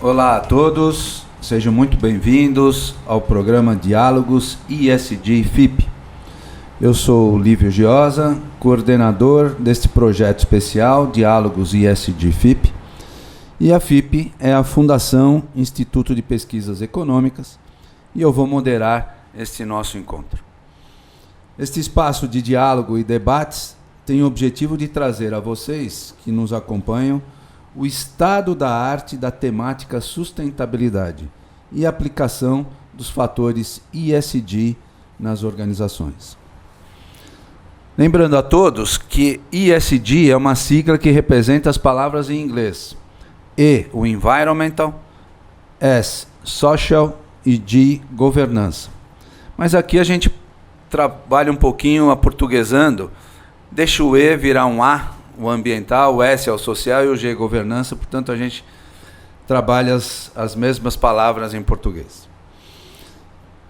Olá a todos, sejam muito bem-vindos ao programa Diálogos ESG FIP. Eu sou Lívio Giosa, coordenador deste projeto especial Diálogos ESG FIP. E a FIP é a Fundação Instituto de Pesquisas Econômicas e eu vou moderar este nosso encontro. Este espaço de diálogo e debates tem o objetivo de trazer a vocês que nos acompanham o estado da arte da temática sustentabilidade e aplicação dos fatores ESG nas organizações. Lembrando a todos que ESG é uma sigla que representa as palavras em inglês. E, o environmental, S, social e G, governança. Mas aqui a gente trabalha um pouquinho aportuguesando, deixa o E virar um A, o ambiental, o S é o social e o G governança, portanto a gente trabalha as mesmas palavras em português.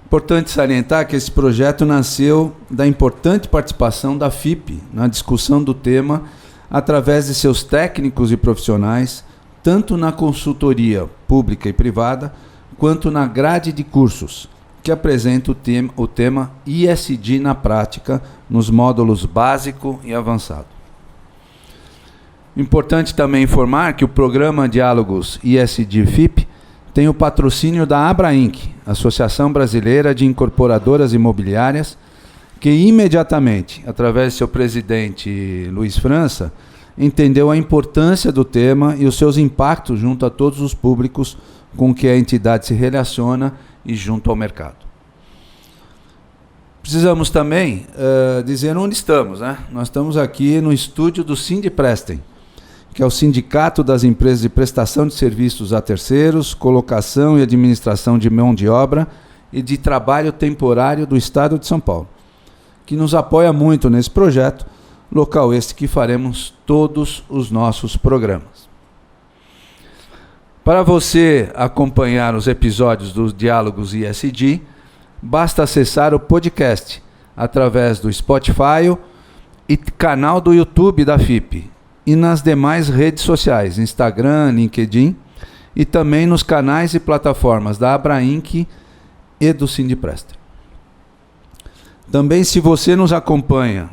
Importante salientar que esse projeto nasceu da importante participação da FIP na discussão do tema através de seus técnicos e profissionais, tanto na consultoria pública e privada, quanto na grade de cursos, que apresenta o tema ESG na prática, nos módulos básico e avançado. Importante também informar que o programa Diálogos ESG FIP tem o patrocínio da Abrainc, Associação Brasileira de Incorporadoras Imobiliárias, que imediatamente, através de seu presidente Luiz França, entendeu a importância do tema e os seus impactos junto a todos os públicos com que a entidade se relaciona e junto ao mercado. Precisamos também dizer onde estamos, né? Nós estamos aqui no estúdio do Sindiprestem, que é o Sindicato das Empresas de Prestação de Serviços a Terceiros, Colocação e Administração de Mão de Obra e de Trabalho Temporário do Estado de São Paulo, que nos apoia muito nesse projeto, local este que faremos todos os nossos programas. Para você acompanhar os episódios dos Diálogos ESG, basta acessar o podcast através do Spotify e canal do YouTube da FIP, e nas demais redes sociais, Instagram, LinkedIn, e também nos canais e plataformas da Abrainc e do Sindiprestem. Também, se você nos acompanha,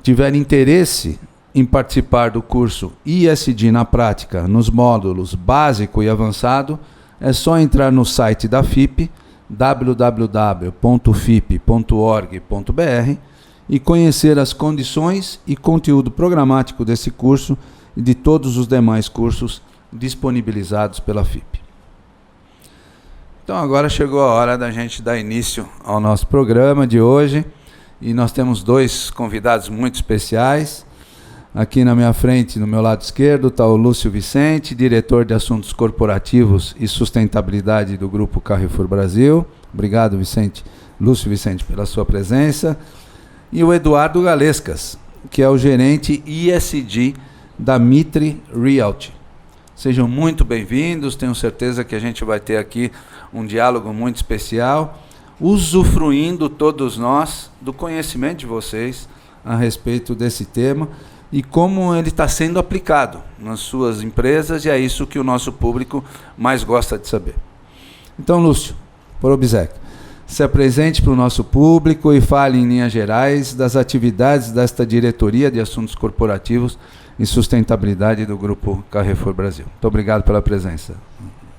tiver interesse em participar do curso ESG na prática, nos módulos básico e avançado, é só entrar no site da FIP, www.fip.org.br, e conhecer as condições e conteúdo programático desse curso e de todos os demais cursos disponibilizados pela FIP. Então agora chegou a hora da gente dar início ao nosso programa de hoje e nós temos dois convidados muito especiais. Aqui na minha frente, no meu lado esquerdo, está o Lúcio Vicente, diretor de Assuntos Corporativos e Sustentabilidade do Grupo Carrefour Brasil. Obrigado, Lúcio Vicente, pela sua presença. E o Eduardo Galescas, que é o gerente ESG da Mitre Realty. Sejam muito bem-vindos, tenho certeza que a gente vai ter aqui um diálogo muito especial, usufruindo todos nós do conhecimento de vocês a respeito desse tema e como ele está sendo aplicado nas suas empresas, e é isso que o nosso público mais gosta de saber. Então, Lúcio, por obséquio, se apresente para o nosso público e fale em linhas gerais das atividades desta Diretoria de Assuntos Corporativos e Sustentabilidade do Grupo Carrefour Brasil. Muito obrigado pela presença,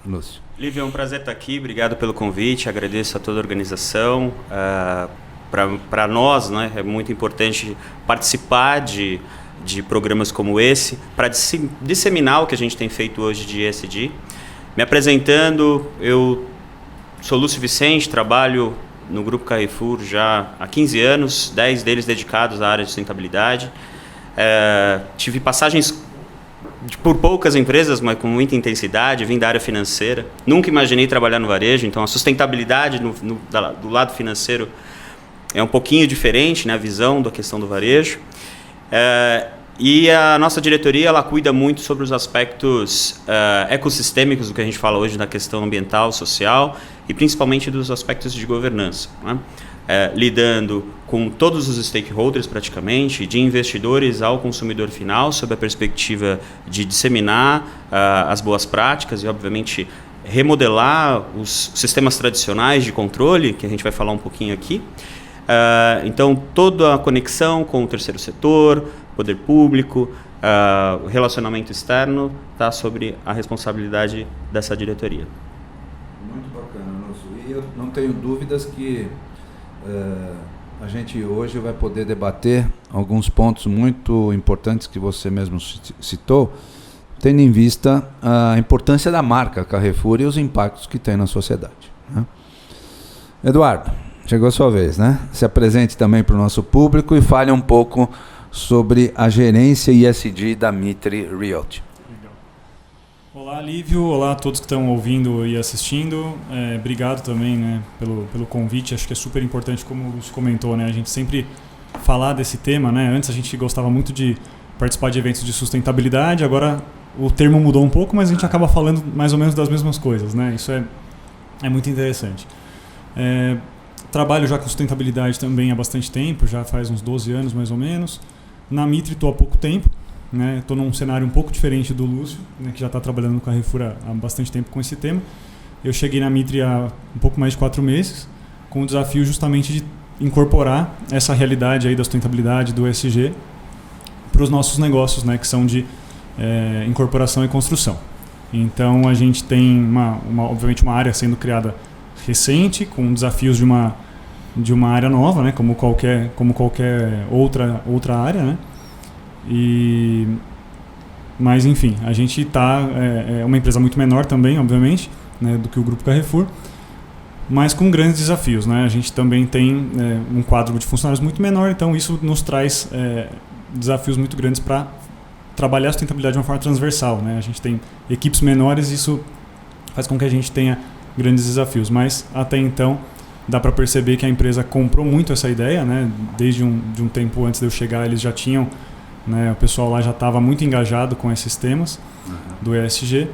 Lúcio. Lívio, é um prazer estar aqui, obrigado pelo convite, agradeço a toda a organização. Para nós, né, é muito importante participar de programas como esse, para disseminar o que a gente tem feito hoje de ESG. Me apresentando, eu sou Lúcio Vicente, trabalho no Grupo Carrefour já há 15 anos, 10 deles dedicados à área de sustentabilidade. Tive passagens por poucas empresas, mas com muita intensidade, vim da área financeira. Nunca imaginei trabalhar no varejo, então a sustentabilidade do lado financeiro é um pouquinho diferente, né, a visão da questão do varejo. E a nossa diretoria ela cuida muito sobre os aspectos ecossistêmicos do que a gente fala hoje na questão ambiental, social e principalmente dos aspectos de governança, né? lidando com todos os stakeholders praticamente, de investidores ao consumidor final, sob a perspectiva de disseminar as boas práticas e, obviamente, remodelar os sistemas tradicionais de controle, que a gente vai falar um pouquinho aqui. Então, toda a conexão com o terceiro setor, poder público, o relacionamento externo está sobre a responsabilidade dessa diretoria. Muito bacana, Lúcio. E eu não tenho dúvidas que a gente hoje vai poder debater alguns pontos muito importantes que você mesmo citou, tendo em vista a importância da marca Carrefour e os impactos que tem na sociedade, né? Eduardo, chegou a sua vez, né? Se apresente também para o nosso público e fale um pouco sobre a gerência ESG da Mitre Realty. Legal. Olá, Lívio. Olá a todos que estão ouvindo e assistindo. Obrigado também, né, pelo convite. Acho que é super importante, como o Lúcio comentou, né, a gente sempre falar desse tema, né? Antes a gente gostava muito de participar de eventos de sustentabilidade, agora o termo mudou um pouco, mas a gente acaba falando mais ou menos das mesmas coisas, né? Isso é muito interessante. Trabalho já com sustentabilidade também há bastante tempo, já faz uns 12 anos mais ou menos. Na Mitre estou há pouco tempo, né? Estou num cenário um pouco diferente do Lúcio, né, que já está trabalhando no Carrefour há bastante tempo com esse tema. Eu cheguei na Mitre há um pouco mais de 4 meses, com o desafio justamente de incorporar essa realidade aí da sustentabilidade, do ESG, para os nossos negócios, né, que são de incorporação e construção. Então a gente tem obviamente uma área sendo criada recente, com desafios de uma área nova, né, como qualquer outra área, né? Mas enfim, a gente é uma empresa muito menor também, obviamente, né, do que o Grupo Carrefour, mas com grandes desafios, né? A gente também tem um quadro de funcionários muito menor, então isso nos traz desafios muito grandes para trabalhar a sustentabilidade de uma forma transversal, né? A gente tem equipes menores e isso faz com que a gente tenha grandes desafios, mas até então dá para perceber que a empresa comprou muito essa ideia, né? Desde um tempo antes de eu chegar, eles já tinham, né, o pessoal lá já estava muito engajado com esses temas do ESG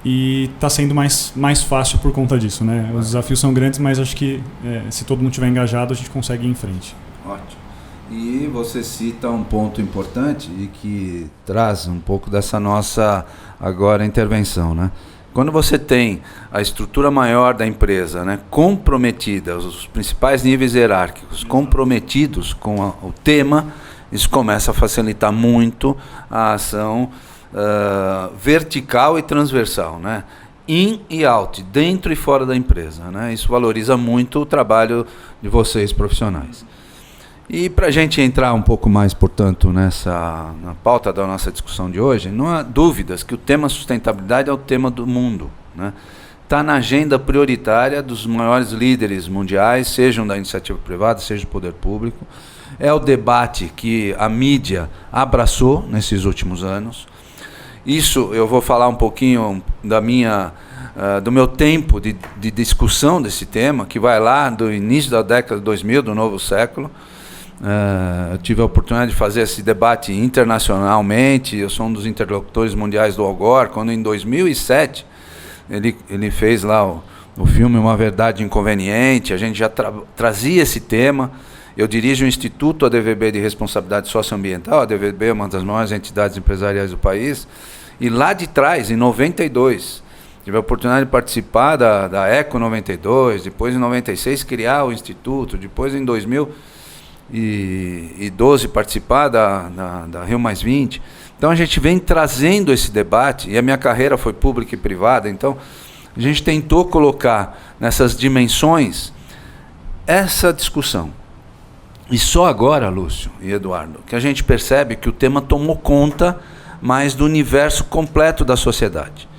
e está sendo mais fácil por conta disso, né? Os desafios são grandes, mas acho que se todo mundo estiver engajado, a gente consegue ir em frente. Ótimo. E você cita um ponto importante e que traz um pouco dessa nossa agora intervenção, né? Quando você tem a estrutura maior da empresa, né, comprometida, os principais níveis hierárquicos comprometidos com o tema, isso começa a facilitar muito a ação vertical e transversal, né? In e out, dentro e fora da empresa, né? Isso valoriza muito o trabalho de vocês profissionais. E para a gente entrar um pouco mais, portanto, na pauta da nossa discussão de hoje, não há dúvidas que o tema sustentabilidade é o tema do mundo, né? Está na agenda prioritária dos maiores líderes mundiais, sejam da iniciativa privada, seja do poder público. É o debate que a mídia abraçou nesses últimos anos. Isso eu vou falar um pouquinho do meu tempo de discussão desse tema, que vai lá do início da década de 2000, do novo século. Eu tive a oportunidade de fazer esse debate internacionalmente. Eu sou um dos interlocutores mundiais do Al Gore, quando em 2007 ele fez lá o filme Uma Verdade Inconveniente. A gente já trazia esse tema. Eu dirijo o Instituto ADVB de Responsabilidade Socioambiental. A ADVB é uma das maiores entidades empresariais do país. E lá de trás, em 92, tive a oportunidade de participar da ECO 92, depois em 96 criar o Instituto, depois em 2012 participar da Rio Mais 20. Então a gente vem trazendo esse debate, e a minha carreira foi pública e privada, então a gente tentou colocar nessas dimensões essa discussão. E só agora, Lúcio e Eduardo, que a gente percebe que o tema tomou conta mais do universo completo da sociedade.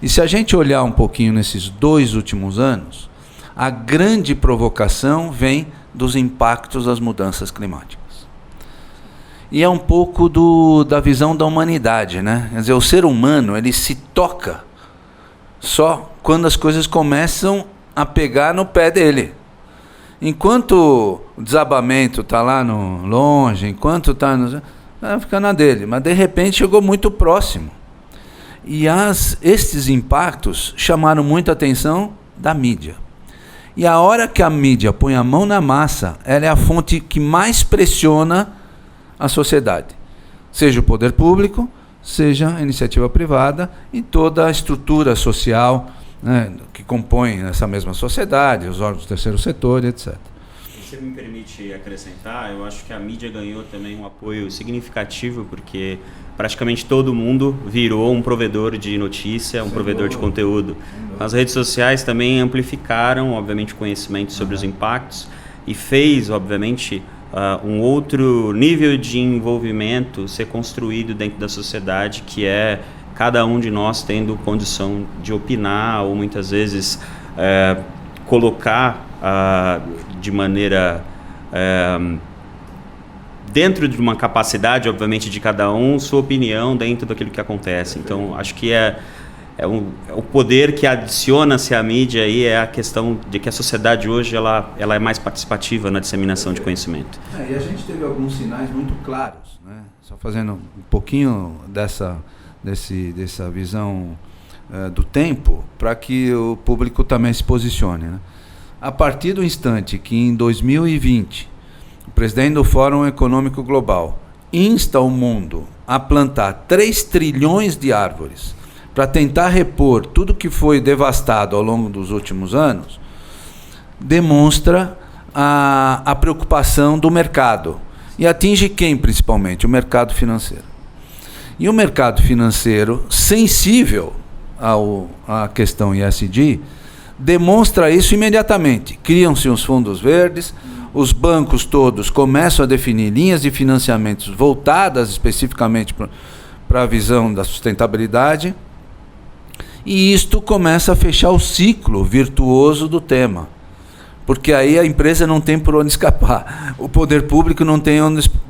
E se a gente olhar um pouquinho nesses 2 últimos anos, a grande provocação vem dos impactos das mudanças climáticas. E é um pouco da visão da humanidade, né? Quer dizer, o ser humano, ele se toca só quando as coisas começam a pegar no pé dele. Enquanto o desabamento está lá longe, enquanto está fica na dele, mas de repente chegou muito próximo. E estes impactos chamaram muita atenção da mídia. E a hora que a mídia põe a mão na massa, ela é a fonte que mais pressiona a sociedade. Seja o poder público, seja a iniciativa privada e toda a estrutura social, né, que compõe essa mesma sociedade, os órgãos do terceiro setor, etc. Se me permite acrescentar, eu acho que a mídia ganhou também um apoio significativo, porque praticamente todo mundo virou um provedor de notícia, um provedor de conteúdo. As redes sociais também amplificaram, obviamente, o conhecimento sobre os impactos e fez, obviamente, um outro nível de envolvimento ser construído dentro da sociedade, que é cada um de nós tendo condição de opinar ou muitas vezes colocar de maneira dentro de uma capacidade, obviamente, de cada um, sua opinião dentro daquilo que acontece. Então, acho que o poder que adiciona-se à mídia aí é a questão de que a sociedade hoje ela é mais participativa na disseminação de conhecimento. E a gente teve alguns sinais muito claros, né? Só fazendo um pouquinho dessa visão do tempo, para que o público também se posicione, né? A partir do instante que em 2020 o presidente do Fórum Econômico Global insta o mundo a plantar 3 trilhões de árvores para tentar repor tudo que foi devastado ao longo dos últimos anos, demonstra a preocupação do mercado. E atinge quem principalmente? O mercado financeiro. E o mercado financeiro, sensível à questão ESG, demonstra isso imediatamente. Criam-se os fundos verdes, os bancos todos começam a definir linhas de financiamentos voltadas especificamente para a visão da sustentabilidade, e isto começa a fechar o ciclo virtuoso do tema, porque aí a empresa não tem por onde escapar, o poder público não tem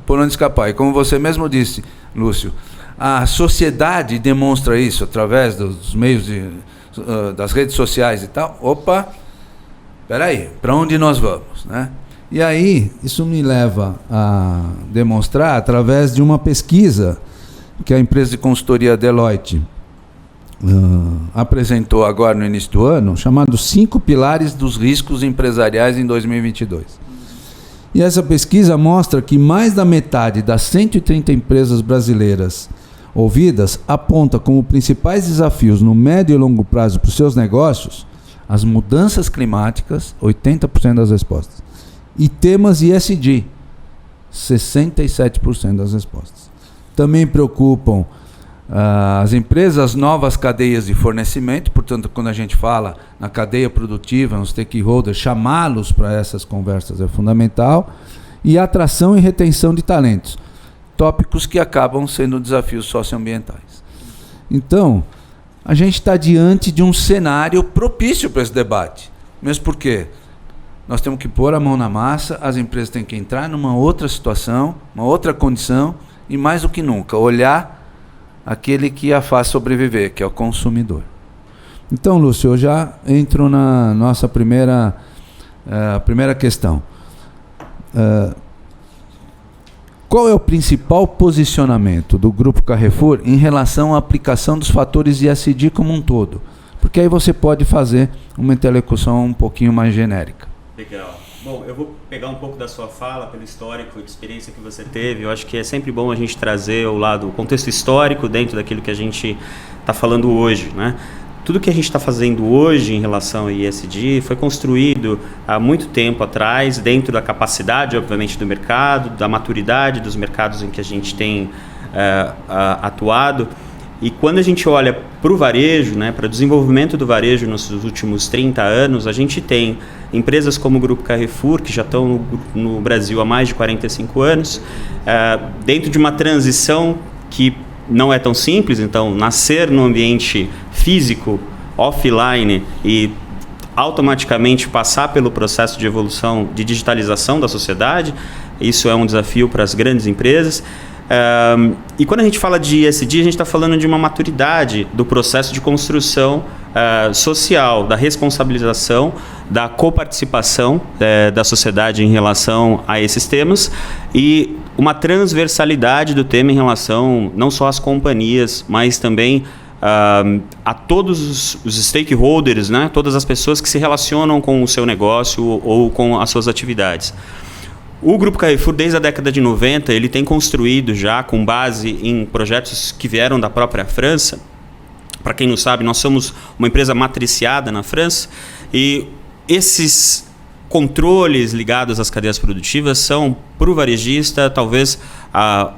por onde escapar. E como você mesmo disse, Lúcio, a sociedade demonstra isso através dos meios das redes sociais e tal. Opa, peraí, para onde nós vamos, né? E aí, isso me leva a demonstrar, através de uma pesquisa que a empresa de consultoria Deloitte apresentou agora no início do ano, chamado 5 Pilares dos Riscos Empresariais em 2022. E essa pesquisa mostra que mais da metade das 130 empresas brasileiras ouvidas aponta como principais desafios no médio e longo prazo para os seus negócios as mudanças climáticas, 80% das respostas, e temas ESG, 67% das respostas. Também preocupam as empresas, novas cadeias de fornecimento. Portanto, quando a gente fala na cadeia produtiva, nos stakeholders, chamá-los para essas conversas é fundamental, e atração e retenção de talentos, tópicos que acabam sendo desafios socioambientais. Então, a gente está diante de um cenário propício para esse debate. Mesmo porque nós temos que pôr a mão na massa, as empresas têm que entrar numa outra situação, uma outra condição, e mais do que nunca, olhar aquele que a faz sobreviver, que é o consumidor. Então, Lúcio, eu já entro na nossa primeira questão. Qual é o principal posicionamento do Grupo Carrefour em relação à aplicação dos fatores ESG como um todo? Porque aí você pode fazer uma interlocução um pouquinho mais genérica. Legal. Bom, eu vou pegar um pouco da sua fala, pelo histórico de experiência que você teve. Eu acho que é sempre bom a gente trazer o contexto histórico dentro daquilo que a gente está falando hoje, né? Tudo que a gente está fazendo hoje em relação ao ESG foi construído há muito tempo atrás, dentro da capacidade, obviamente, do mercado, da maturidade dos mercados em que a gente tem atuado. E quando a gente olha para o varejo, né, para o desenvolvimento do varejo nos últimos 30 anos, a gente tem empresas como o Grupo Carrefour, que já estão no Brasil há mais de 45 anos, dentro de uma transição que não é tão simples. Então, nascer no ambiente físico, offline, e automaticamente passar pelo processo de evolução, de digitalização da sociedade, isso é um desafio para as grandes empresas. E quando a gente fala de ESG, a gente está falando de uma maturidade do processo de construção social, da responsabilização, da coparticipação da sociedade em relação a esses temas, e uma transversalidade do tema em relação não só às companhias, mas também a todos os stakeholders, né? Todas as pessoas que se relacionam com o seu negócio ou com as suas atividades. O Grupo Carrefour, desde a década de 90, ele tem construído já, com base em projetos que vieram da própria França. Para quem não sabe, nós somos uma empresa matriciada na França e esses controles ligados às cadeias produtivas são, para o varejista, talvez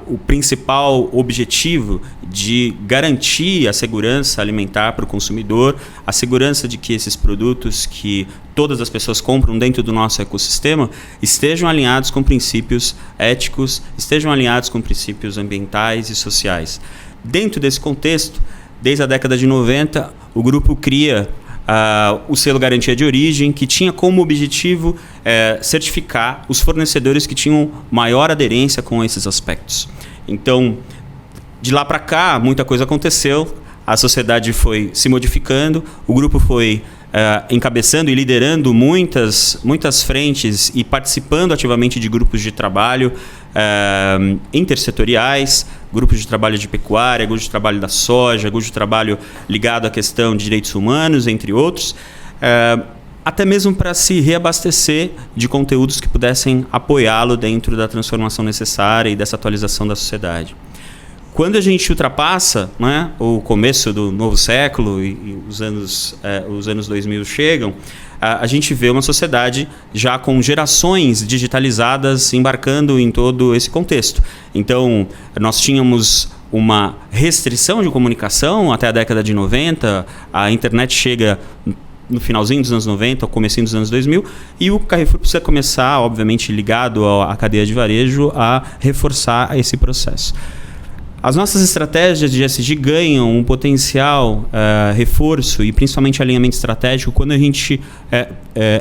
o principal objetivo de garantir a segurança alimentar para o consumidor, a segurança de que esses produtos que todas as pessoas compram dentro do nosso ecossistema estejam alinhados com princípios éticos, estejam alinhados com princípios ambientais e sociais. Dentro desse contexto, desde a década de 90, o grupo cria o selo Garantia de Origem, que tinha como objetivo certificar os fornecedores que tinham maior aderência com esses aspectos. Então, de lá para cá, muita coisa aconteceu, a sociedade foi se modificando, o grupo foi encabeçando e liderando muitas frentes e participando ativamente de grupos de trabalho intersetoriais, grupos de trabalho de pecuária, grupos de trabalho da soja, grupos de trabalho ligado à questão de direitos humanos, entre outros, até mesmo para se reabastecer de conteúdos que pudessem apoiá-lo dentro da transformação necessária e dessa atualização da sociedade. Quando a gente ultrapassa, né, o começo do novo século e os anos 2000 chegam, a gente vê uma sociedade já com gerações digitalizadas embarcando em todo esse contexto. Então, nós tínhamos uma restrição de comunicação até a década de 90, a internet chega no finalzinho dos anos 90, ao comecinho dos anos 2000, e o Carrefour precisa começar, obviamente ligado à cadeia de varejo, a reforçar esse processo. As nossas estratégias de ESG ganham um potencial reforço e principalmente alinhamento estratégico quando a gente,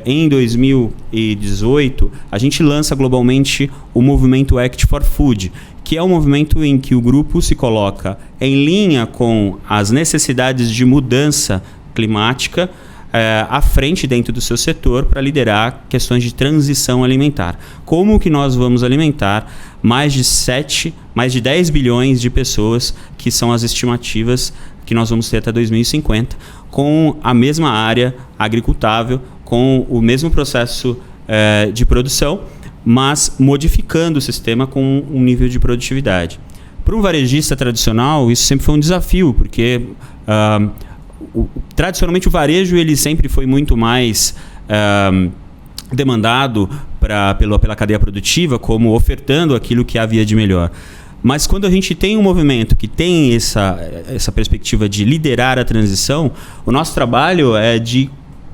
em 2018, a gente lança globalmente o movimento Act for Food, que é um movimento em que o grupo se coloca em linha com as necessidades de mudança climática à frente dentro do seu setor para liderar questões de transição alimentar. Como que nós vamos alimentar mais de 10 bilhões de pessoas, que são as estimativas que nós vamos ter até 2050, com a mesma área agricultável, com o mesmo processo de produção, mas modificando o sistema com um nível de produtividade. Para um varejista tradicional, isso sempre foi um desafio, porque tradicionalmente o varejo ele sempre foi muito mais demandado pela cadeia produtiva, como ofertando aquilo que havia de melhor. Mas quando a gente tem um movimento que tem essa perspectiva de liderar a transição, o nosso trabalho é de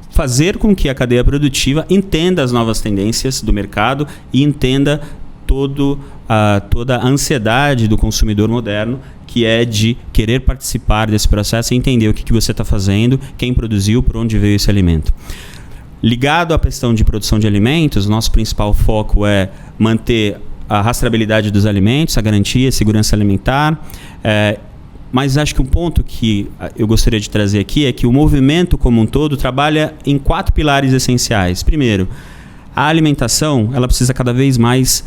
fazer com que a cadeia produtiva entenda as novas tendências do mercado e entenda toda a ansiedade do consumidor moderno, que é de querer participar desse processo e entender o que você está fazendo, quem produziu, por onde veio esse alimento. Ligado à questão de produção de alimentos, nosso principal foco é manter a rastreabilidade dos alimentos, a garantia, a segurança alimentar. Mas acho que um ponto que eu gostaria de trazer aqui é que o movimento como um todo trabalha em 4 pilares essenciais. Primeiro, a alimentação ela precisa cada vez mais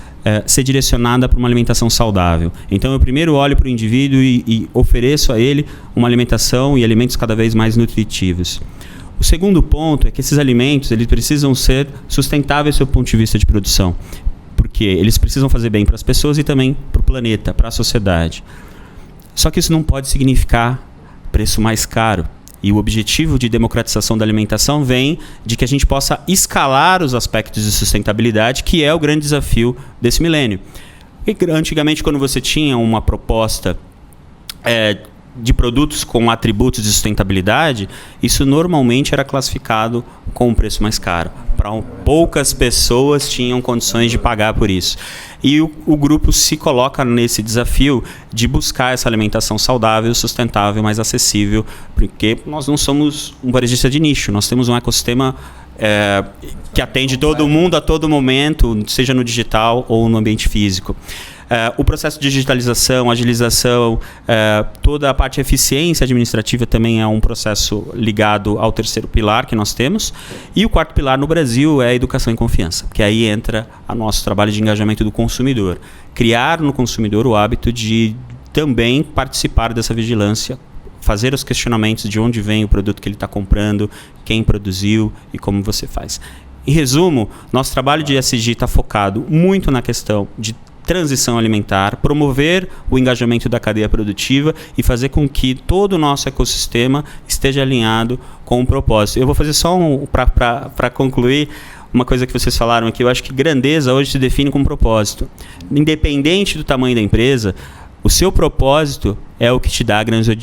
ser direcionada para uma alimentação saudável. Então, eu primeiro olho para o indivíduo e ofereço a ele uma alimentação e alimentos cada vez mais nutritivos. O segundo ponto é que esses alimentos eles precisam ser sustentáveis do seu ponto de vista de produção, porque eles precisam fazer bem para as pessoas e também para o planeta, para a sociedade. Só que isso não pode significar preço mais caro. E o objetivo de democratização da alimentação vem de que a gente possa escalar os aspectos de sustentabilidade, que é o grande desafio desse milênio. E, antigamente, quando você tinha uma proposta de produtos com atributos de sustentabilidade, isso normalmente era classificado com um preço mais caro. Poucas pessoas tinham condições de pagar por isso. E o grupo se coloca nesse desafio de buscar essa alimentação saudável, sustentável, mais acessível, porque nós não somos um varejista de nicho, nós temos um ecossistema que atende todo mundo a todo momento, seja no digital ou no ambiente físico. O processo de digitalização, agilização, toda a parte de eficiência administrativa também é um processo ligado ao terceiro pilar que nós temos. E o quarto pilar no Brasil é a educação e confiança, que aí entra o nosso trabalho de engajamento do consumidor. Criar no consumidor o hábito de também participar dessa vigilância, fazer os questionamentos de onde vem o produto que ele está comprando, quem produziu e como você faz. Em resumo, nosso trabalho de ESG está focado muito na questão de transição alimentar, promover o engajamento da cadeia produtiva e fazer com que todo o nosso ecossistema esteja alinhado com o propósito. Eu vou fazer só para concluir uma coisa que vocês falaram aqui. Eu acho que grandeza hoje se define com propósito. Independente do tamanho da empresa, o seu propósito é o que te dá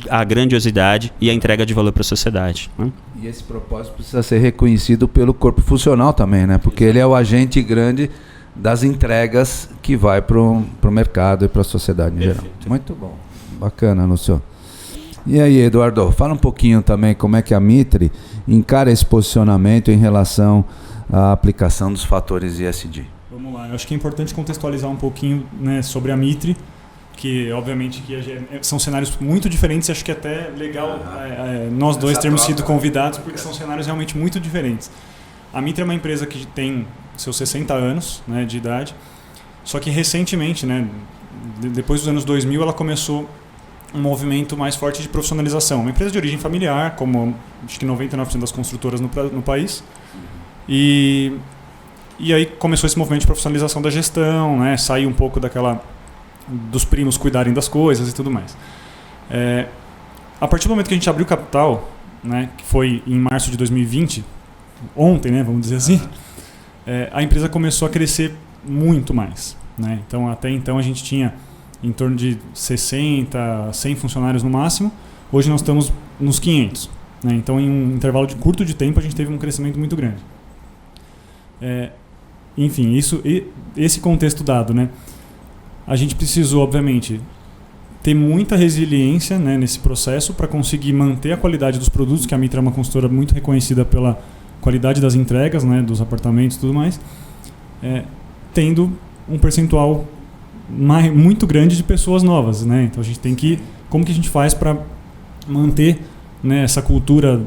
a grandiosidade e a entrega de valor para a sociedade, né? E esse propósito precisa ser reconhecido pelo corpo funcional também, né? Porque ele é o agente grande das entregas que vai para o mercado e para a sociedade em geral. Muito bom. Bacana, Lúcio. E aí, Eduardo, fala um pouquinho também como é que a Mitre encara esse posicionamento em relação à aplicação dos fatores ESG. Vamos lá, eu acho que é importante contextualizar um pouquinho, né, sobre a Mitre, que obviamente são cenários muito diferentes, e acho que é até legal nós dois termos sido convidados, porque são cenários realmente muito diferentes. A Mitre é uma empresa que tem seus 60 anos, né, de idade, só que recentemente, né, depois dos anos 2000, ela começou um movimento mais forte de profissionalização. Uma empresa de origem familiar, como acho que 99% das construtoras no país, e aí começou esse movimento de profissionalização da gestão, né, sair um pouco dos primos cuidarem das coisas e tudo mais. A partir do momento que a gente abriu capital, né, que foi em março de 2020, ontem, né, vamos dizer assim, a empresa começou a crescer muito mais, né? Então, até então a gente tinha em torno de 60, 100 funcionários no máximo. Hoje nós estamos nos 500, né? Então, em um intervalo curto de tempo, a gente teve um crescimento muito grande. Enfim, esse contexto dado, né? A gente precisou, obviamente, ter muita resiliência, né, nesse processo para conseguir manter a qualidade dos produtos, que a Mitre é uma consultora muito reconhecida pela qualidade das entregas, né, dos apartamentos e tudo mais, tendo um percentual muito grande de pessoas novas, né? Então a gente tem que... Como que a gente faz para manter, né, essa cultura,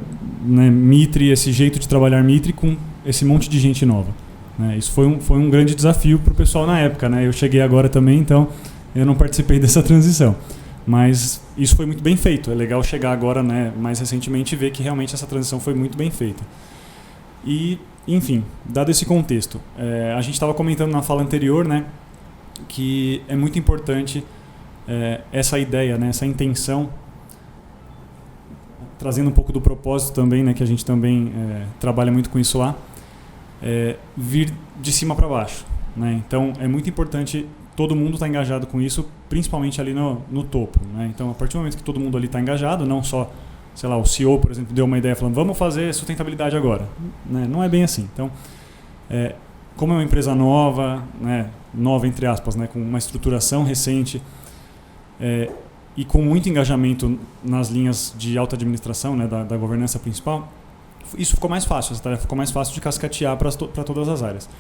né, Mitre, esse jeito de trabalhar Mitre com esse monte de gente nova, né? Isso foi um grande desafio para o pessoal na época, né? Eu cheguei agora também, então eu não participei dessa transição. Mas isso foi muito bem feito. É legal chegar agora, né, mais recentemente, e ver que realmente essa transição foi muito bem feita. E, enfim, dado esse contexto, a gente estava comentando na fala anterior, né, que é muito importante essa ideia, né, essa intenção, trazendo um pouco do propósito também, né, que a gente também trabalha muito com isso lá, vir de cima para baixo, né? Então, é muito importante todo mundo estar engajado com isso, principalmente ali no topo, né? Então, a partir do momento que todo mundo ali está engajado, não só, sei lá, o CEO, por exemplo, deu uma ideia falando, vamos fazer sustentabilidade agora, né? Não é bem assim. Então, como é uma empresa nova, né, nova entre aspas, né, com uma estruturação recente, e com muito engajamento nas linhas de alta administração, né, da governança principal, isso ficou mais fácil, essa tarefa ficou mais fácil de cascatear para todas as áreas.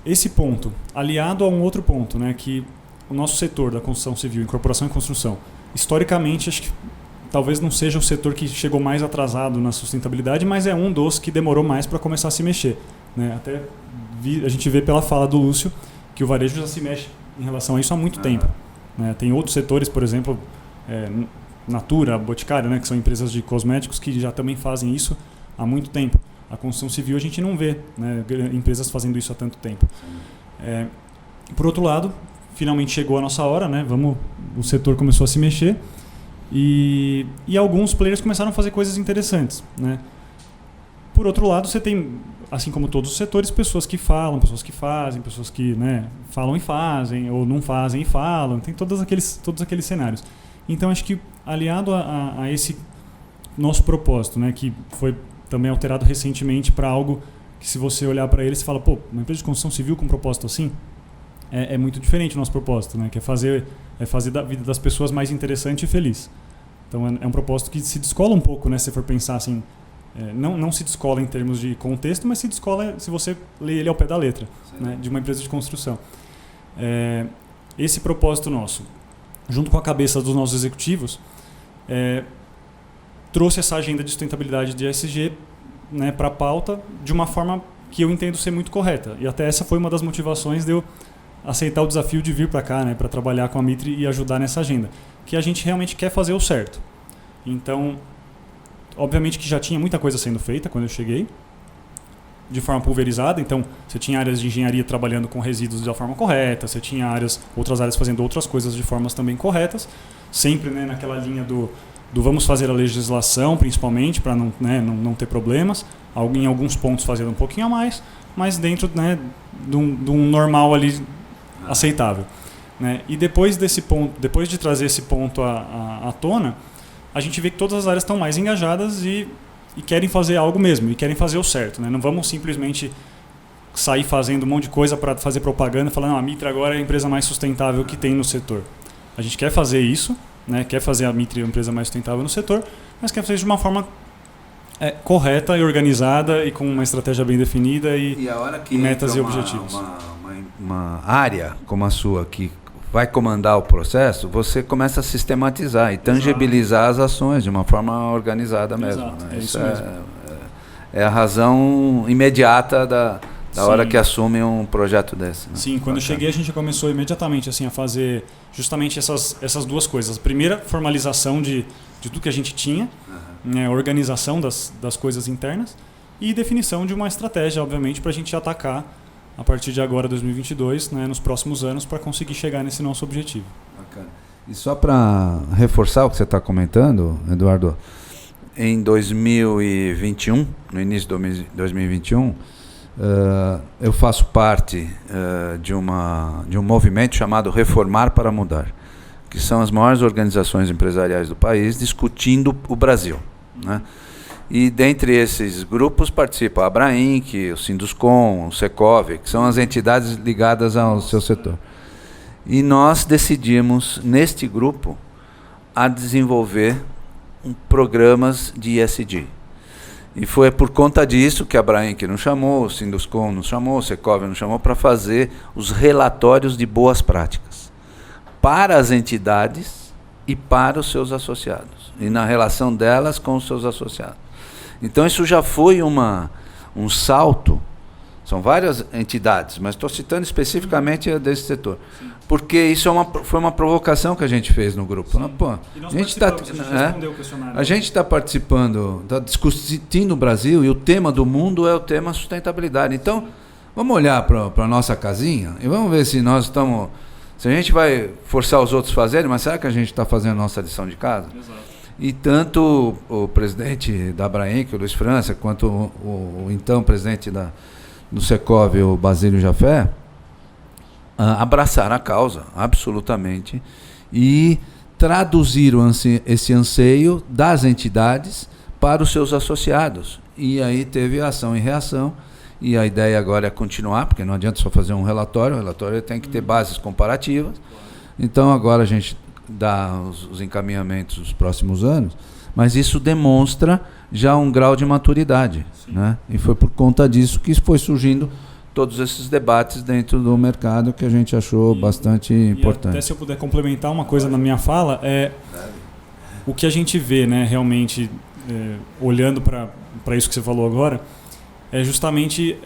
Esse ponto, aliado a um outro ponto, né, que o nosso setor da construção civil, incorporação e construção, historicamente, acho que talvez não seja o setor que chegou mais atrasado na sustentabilidade, mas é um dos que demorou mais para começar a se mexer, né? Até a gente vê pela fala do Lúcio que o varejo já se mexe em relação a isso há muito tempo, né? Tem outros setores, por exemplo, Natura, Boticário, né, que são empresas de cosméticos que já também fazem isso há muito tempo. A construção civil a gente não vê, né, empresas fazendo isso há tanto tempo. Por outro lado, finalmente chegou a nossa hora, né? O setor começou a se mexer e alguns players começaram a fazer coisas interessantes, né? Por outro lado, você tem, assim como todos os setores, pessoas que falam, pessoas que fazem, pessoas que, né, falam e fazem, ou não fazem e falam, tem todos aqueles cenários. Então, acho que aliado a esse nosso propósito, né, que foi também alterado recentemente para algo que, se você olhar para ele, você fala, pô, uma empresa de construção civil com um propósito assim, é muito diferente o nosso propósito, né, que é fazer da vida das pessoas mais interessante e feliz. Então, é um propósito que se descola um pouco, né, se for pensar assim, não se descola em termos de contexto, mas se descola se você lê ele ao pé da letra, né, de uma empresa de construção. Esse propósito nosso, junto com a cabeça dos nossos executivos, trouxe essa agenda de sustentabilidade de ESG, né, para a pauta de uma forma que eu entendo ser muito correta. E até essa foi uma das motivações de eu aceitar o desafio de vir para cá, né, para trabalhar com a Mitre e ajudar nessa agenda. Que a gente realmente quer fazer o certo. Então, obviamente que já tinha muita coisa sendo feita quando eu cheguei, de forma pulverizada. Então, você tinha áreas de engenharia trabalhando com resíduos da forma correta, você tinha outras áreas fazendo outras coisas de formas também corretas, sempre, né, naquela linha do vamos fazer a legislação, principalmente, para não ter problemas, em alguns pontos fazendo um pouquinho a mais, mas dentro, né, de um normal ali aceitável. Né? E depois de trazer esse ponto à tona, a gente vê que todas as áreas estão mais engajadas e querem fazer algo mesmo, e querem fazer o certo. Né? Não vamos simplesmente sair fazendo um monte de coisa para fazer propaganda e falar, não, a Mitre agora é a empresa mais sustentável que tem no setor. A gente quer fazer isso, né? Quer fazer a Mitre a empresa mais sustentável no setor, mas quer fazer isso de uma forma correta e organizada e com uma estratégia bem definida e a hora que metas e entra objetivos. Uma área como a sua que vai comandar o processo, você começa a sistematizar e tangibilizar as ações de uma forma organizada mesmo. Exato, Né? isso mesmo. É a razão imediata da hora que assume um projeto desse. Né? Sim, quando eu cheguei a gente começou imediatamente assim, a fazer justamente essas duas coisas. A primeira, formalização de tudo que a gente tinha, né, organização das coisas internas e definição de uma estratégia, obviamente, para a gente atacar a partir de agora, 2022, né, nos próximos anos, para conseguir chegar nesse nosso objetivo. Bacana. E só para reforçar o que você está comentando, Eduardo, em 2021, no início de 2021, eu faço parte de um movimento chamado Reformar para Mudar, que são as maiores organizações empresariais do país discutindo o Brasil. Né? E dentre esses grupos participa a Abrainc, o Sinduscom, o Secov, que são as entidades ligadas ao seu setor. E nós decidimos, neste grupo, a desenvolver programas de ESG. E foi por conta disso que a Abrainc nos chamou, o Sinduscom nos chamou, o Secov nos chamou para fazer os relatórios de boas práticas para as entidades e para os seus associados, e na relação delas com os seus associados. Então isso já foi um salto, são várias entidades, mas estou citando especificamente desse setor, porque isso foi uma provocação que a gente fez no grupo. Né? Pô, a gente está participando, está discutindo o Brasil e o tema do mundo é o tema sustentabilidade. Então, vamos olhar para a nossa casinha e vamos ver se nós estamos... Se a gente vai forçar os outros a fazerem, mas será que a gente está fazendo a nossa lição de casa? Exato. E tanto o presidente da Abrainc, o Luiz França, quanto o então presidente do Secov, o Basílio Jafé, abraçaram a causa, absolutamente, e traduziram esse anseio das entidades para os seus associados. E aí teve ação e reação, e a ideia agora é continuar, porque não adianta só fazer um relatório, o relatório tem que ter bases comparativas. Então agora a gente dá os encaminhamentos dos próximos anos, mas isso demonstra já um grau de maturidade, né? E foi por conta disso que foi surgindo todos esses debates dentro do mercado que a gente achou bastante importante. Até se eu puder complementar uma coisa na minha fala, o que a gente vê, né, realmente, olhando para isso que você falou agora, é justamente...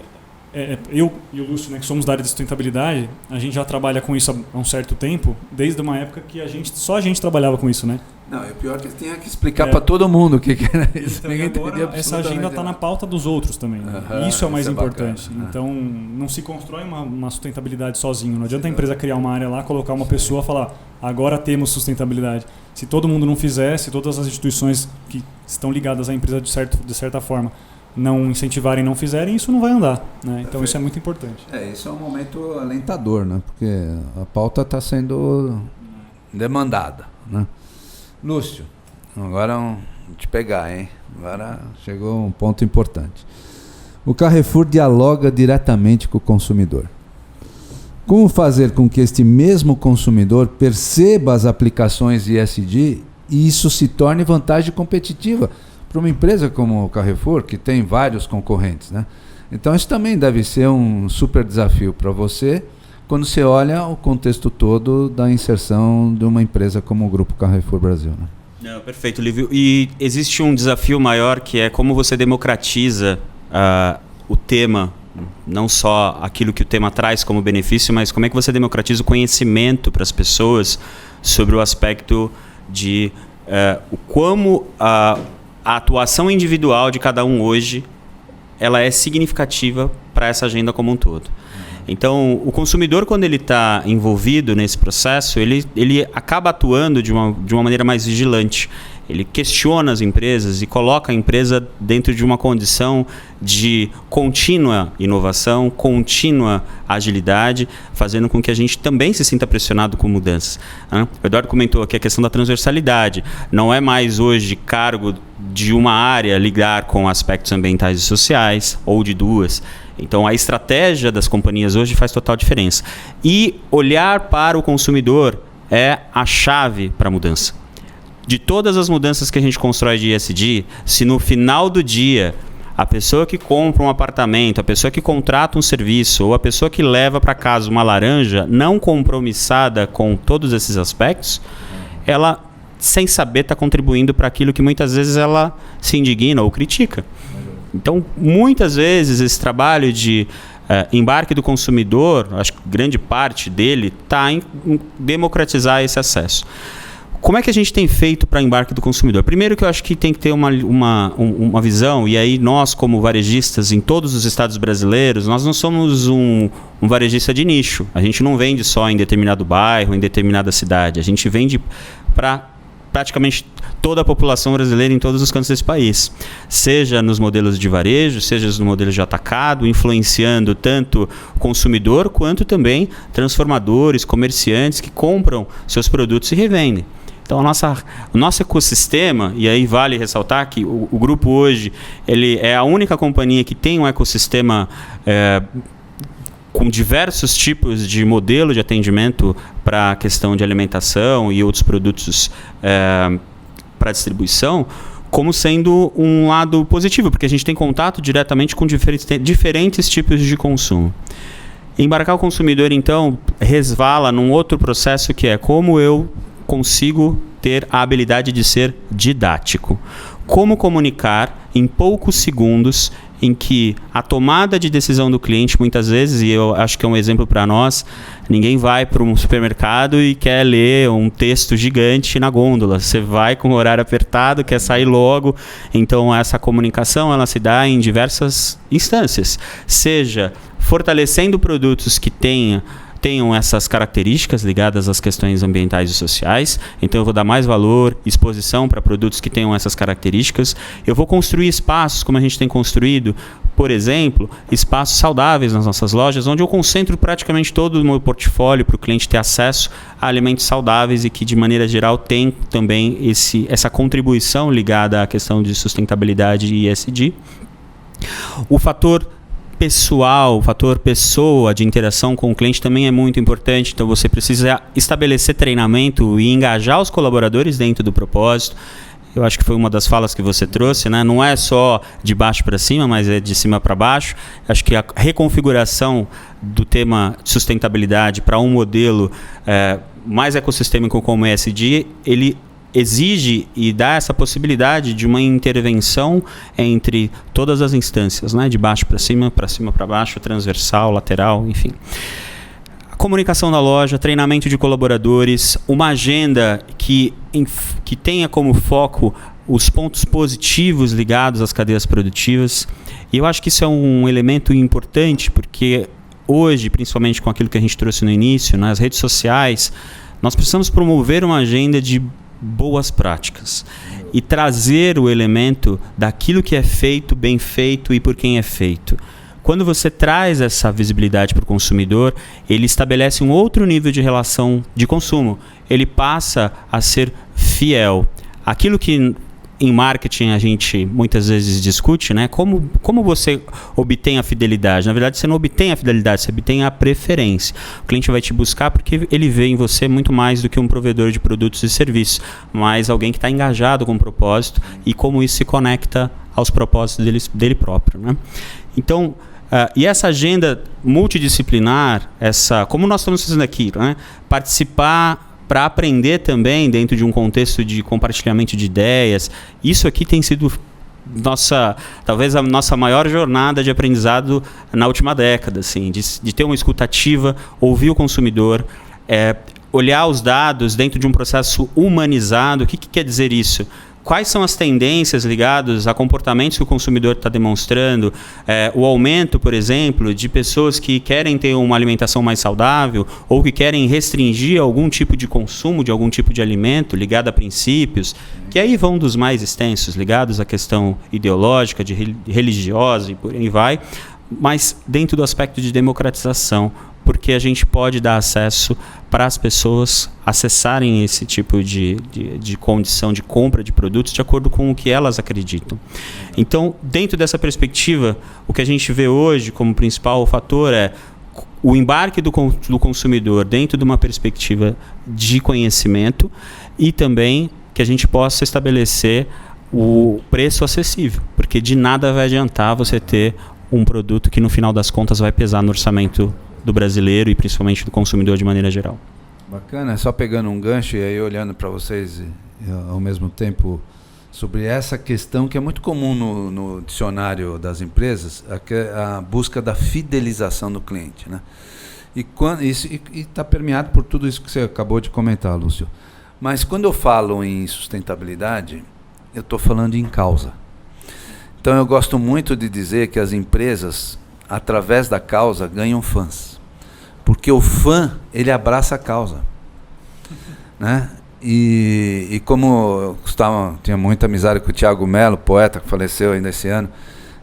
eu e o Lúcio, né, que somos da área de sustentabilidade, a gente já trabalha com isso há um certo tempo, desde uma época que só a gente trabalhava com isso, né? Não, o pior é que tinha que explicar para todo mundo o que era isso. Então, ninguém agora essa agenda está na pauta dos outros também. Né? Isso é o mais importante. Bacana. Então, não se constrói uma sustentabilidade sozinho. Não adianta a empresa criar uma área lá, colocar uma pessoa e falar, agora temos sustentabilidade. Se todo mundo não fizer, se todas as instituições que estão ligadas à empresa de certa forma não incentivarem, não fizerem, isso não vai andar. Né? Então isso é muito importante. Isso é um momento alentador, né? Porque a pauta está sendo demandada. Né? Lúcio, agora vamos te pegar, hein? Agora chegou um ponto importante. O Carrefour dialoga diretamente com o consumidor. Como fazer com que este mesmo consumidor perceba as aplicações de ESG e isso se torne vantagem competitiva para uma empresa como o Carrefour, que tem vários concorrentes, né? Então isso também deve ser um super desafio para você quando você olha o contexto todo da inserção de uma empresa como o Grupo Carrefour Brasil. Né? Não, perfeito, Lívio. E existe um desafio maior que é como você democratiza o tema, não só aquilo que o tema traz como benefício, mas como é que você democratiza o conhecimento para as pessoas sobre o aspecto de como a atuação individual de cada um hoje ela é significativa para essa agenda como um todo. Então, o consumidor, quando ele está envolvido nesse processo, ele acaba atuando de uma maneira mais vigilante. Ele questiona as empresas e coloca a empresa dentro de uma condição de contínua inovação, contínua agilidade, fazendo com que a gente também se sinta pressionado com mudanças. O Eduardo comentou aqui a questão da transversalidade. Não é mais hoje cargo de uma área lidar com aspectos ambientais e sociais, ou de duas. Então, a estratégia das companhias hoje faz total diferença. E olhar para o consumidor é a chave para a mudança. De todas as mudanças que a gente constrói de ESG, se no final do dia a pessoa que compra um apartamento, a pessoa que contrata um serviço ou a pessoa que leva para casa uma laranja não compromissada com todos esses aspectos, ela, sem saber, está contribuindo para aquilo que muitas vezes ela se indigna ou critica. Então, muitas vezes esse trabalho de embarque do consumidor, acho que grande parte dele está em democratizar esse acesso. Como é que a gente tem feito para embarque do consumidor? Primeiro que eu acho que tem que ter uma visão, e aí nós como varejistas em todos os estados brasileiros, nós não somos um varejista de nicho. A gente não vende só em determinado bairro, em determinada cidade. A gente vende para praticamente toda a população brasileira em todos os cantos desse país. Seja nos modelos de varejo, seja nos modelos de atacado, influenciando tanto o consumidor quanto também transformadores, comerciantes que compram seus produtos e revendem. Então, o nosso ecossistema, e aí vale ressaltar que o grupo hoje ele é a única companhia que tem um ecossistema com diversos tipos de modelo de atendimento para a questão de alimentação e outros produtos para distribuição, como sendo um lado positivo, porque a gente tem contato diretamente com diferentes tipos de consumo. Embarcar o consumidor, então, resvala num outro processo que é como eu consigo ter a habilidade de ser didático. Como comunicar em poucos segundos em que a tomada de decisão do cliente, muitas vezes, e eu acho que é um exemplo para nós, ninguém vai para um supermercado e quer ler um texto gigante na gôndola. Você vai com o horário apertado, quer sair logo. Então, essa comunicação ela se dá em diversas instâncias. Seja fortalecendo produtos que tenham essas características ligadas às questões ambientais e sociais. Então, eu vou dar mais valor, exposição para produtos que tenham essas características. Eu vou construir espaços, como a gente tem construído, por exemplo, espaços saudáveis nas nossas lojas, onde eu concentro praticamente todo o meu portfólio para o cliente ter acesso a alimentos saudáveis e que, de maneira geral, tem também essa contribuição ligada à questão de sustentabilidade e ESG. O fator pessoal, o fator pessoa de interação com o cliente também é muito importante. Então, você precisa estabelecer treinamento e engajar os colaboradores dentro do propósito. Eu acho que foi uma das falas que você trouxe, né? Não é só de baixo para cima, mas é de cima para baixo. Acho que a reconfiguração do tema sustentabilidade para um modelo mais ecossistêmico como o ESG, ele exige e dá essa possibilidade de uma intervenção entre todas as instâncias, né? De baixo para cima para baixo, transversal, lateral, enfim. A comunicação da loja, treinamento de colaboradores, uma agenda que tenha como foco os pontos positivos ligados às cadeias produtivas. E eu acho que isso é um elemento importante, porque hoje, principalmente com aquilo que a gente trouxe no início, nas redes sociais, nós precisamos promover uma agenda de boas práticas e trazer o elemento daquilo que é feito, bem feito e por quem é feito. Quando você traz essa visibilidade para o consumidor, ele estabelece um outro nível de relação de consumo. Ele passa a ser fiel. Aquilo que em marketing a gente muitas vezes discute, né? Como você obtém a fidelidade? Na verdade, você não obtém a fidelidade, você obtém a preferência. O cliente vai te buscar porque ele vê em você muito mais do que um provedor de produtos e serviços, mas alguém que está engajado com o propósito e como isso se conecta aos propósitos dele próprio, né? Então, e essa agenda multidisciplinar, como nós estamos fazendo aqui, né? Participar para aprender também dentro de um contexto de compartilhamento de ideias. Isso aqui tem sido talvez a nossa maior jornada de aprendizado na última década, assim, de ter uma escutativa, ouvir o consumidor, olhar os dados dentro de um processo humanizado. O que quer dizer isso? Quais são as tendências ligadas a comportamentos que o consumidor está demonstrando? O aumento, por exemplo, de pessoas que querem ter uma alimentação mais saudável ou que querem restringir algum tipo de consumo de algum tipo de alimento ligado a princípios, que aí vão dos mais extensos, ligados à questão ideológica, religiosa e por aí vai, mas dentro do aspecto de democratização, porque a gente pode dar acesso para as pessoas acessarem esse tipo de condição de compra de produtos de acordo com o que elas acreditam. Então, dentro dessa perspectiva, o que a gente vê hoje como principal fator é o embarque do consumidor dentro de uma perspectiva de conhecimento e também que a gente possa estabelecer o preço acessível, porque de nada vai adiantar você ter um produto que no final das contas vai pesar no orçamento do brasileiro e principalmente do consumidor de maneira geral. Bacana, só pegando um gancho e aí olhando para vocês e, ao mesmo tempo sobre essa questão que é muito comum no dicionário das empresas, a busca da fidelização do cliente, né? E está permeado por tudo isso que você acabou de comentar, Lúcio. Mas quando eu falo em sustentabilidade, eu estou falando em causa. Então eu gosto muito de dizer que as empresas, através da causa, ganham fãs. Porque o fã, ele abraça a causa. Né? E como eu tinha muita amizade com o Thiago Mello, poeta que faleceu ainda esse ano,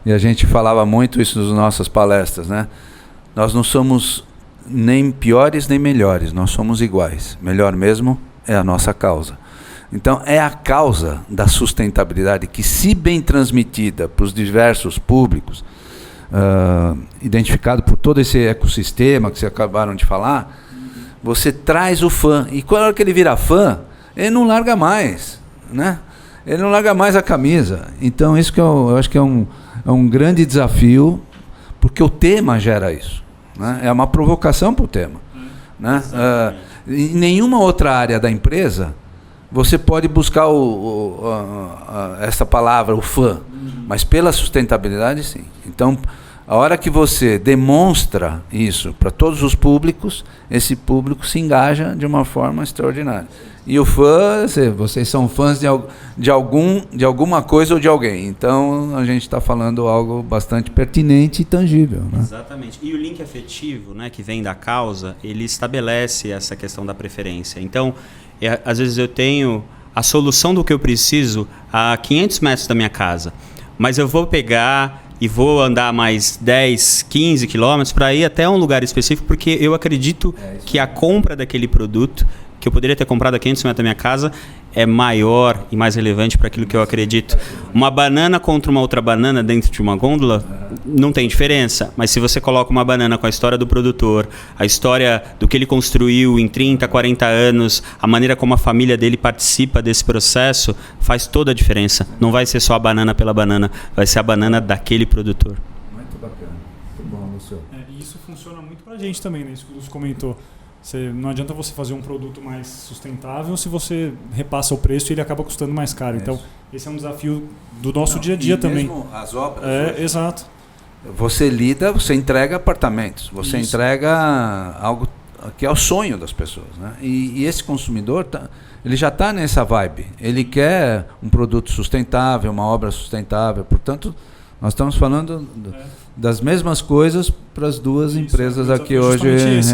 e a gente falava muito isso nas nossas palestras, né? Nós não somos nem piores nem melhores, nós somos iguais. Melhor mesmo é a nossa causa. Então, é a causa da sustentabilidade que, se bem transmitida para os diversos públicos, identificado por todo esse ecossistema que vocês acabaram de falar, você traz o fã. E quando ele vira fã, ele não larga mais, né? Ele não larga mais a camisa. Então, isso que eu acho que é um grande desafio, porque o tema gera isso. Né? É uma provocação para o tema. Né? Em nenhuma outra área da empresa você pode buscar essa palavra, o fã, mas pela sustentabilidade, sim. Então, a hora que você demonstra isso para todos os públicos, esse público se engaja de uma forma extraordinária. E o fã, vocês são fãs de alguma coisa ou de alguém. Então, a gente está falando algo bastante pertinente e tangível. Né? Exatamente. E o link afetivo, né, que vem da causa, ele estabelece essa questão da preferência. Então, às vezes eu tenho a solução do que eu preciso a 500 metros da minha casa, mas eu vou pegar e vou andar mais 10, 15 quilômetros para ir até um lugar específico, porque eu acredito que a compra daquele produto, que eu poderia ter comprado a 500 metros da minha casa, é maior e mais relevante para aquilo que eu acredito. Uma banana contra uma outra banana dentro de uma gôndola não tem diferença, mas se você coloca uma banana com a história do produtor, a história do que ele construiu em 30, 40 anos, a maneira como a família dele participa desse processo, faz toda a diferença. Não vai ser só a banana pela banana, vai ser a banana daquele produtor. Muito bacana. Muito bom, Lúcio. E isso funciona muito para a gente também, né? Isso que o Lúcio comentou. Não adianta você fazer um produto mais sustentável se você repassa o preço e ele acaba custando mais caro. Então, esse é um desafio do nosso dia a dia também. Mesmo as obras. Exato. Você entrega apartamentos, você entrega algo que é o sonho das pessoas. Né? E esse consumidor, ele já está nessa vibe. Ele quer um produto sustentável, uma obra sustentável. Portanto, nós estamos falando das mesmas coisas para as duas empresas aqui hoje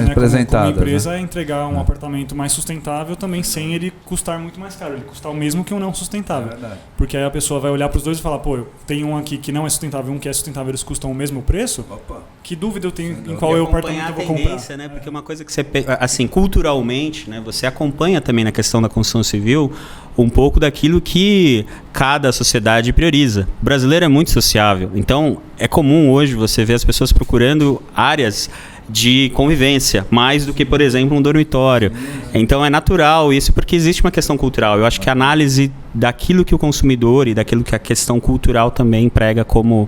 representadas. Como empresa é entregar um apartamento mais sustentável também sem ele custar muito mais caro. Ele custar o mesmo que um não sustentável. Porque aí a pessoa vai olhar para os dois e falar, pô, eu tenho um aqui que não é sustentável, um que é sustentável, eles custam o mesmo preço? Opa. Que dúvida eu tenho em qual apartamento eu vou comprar? Né? Porque uma coisa que você, assim, culturalmente, né, você acompanha também na questão da construção civil um pouco daquilo que cada sociedade prioriza. O brasileiro é muito sociável, então é comum hoje você ver as pessoas procurando áreas de convivência, mais do que, por exemplo, um dormitório. Então é natural isso, porque existe uma questão cultural. Eu acho que a análise daquilo que o consumidor e daquilo que a questão cultural também prega como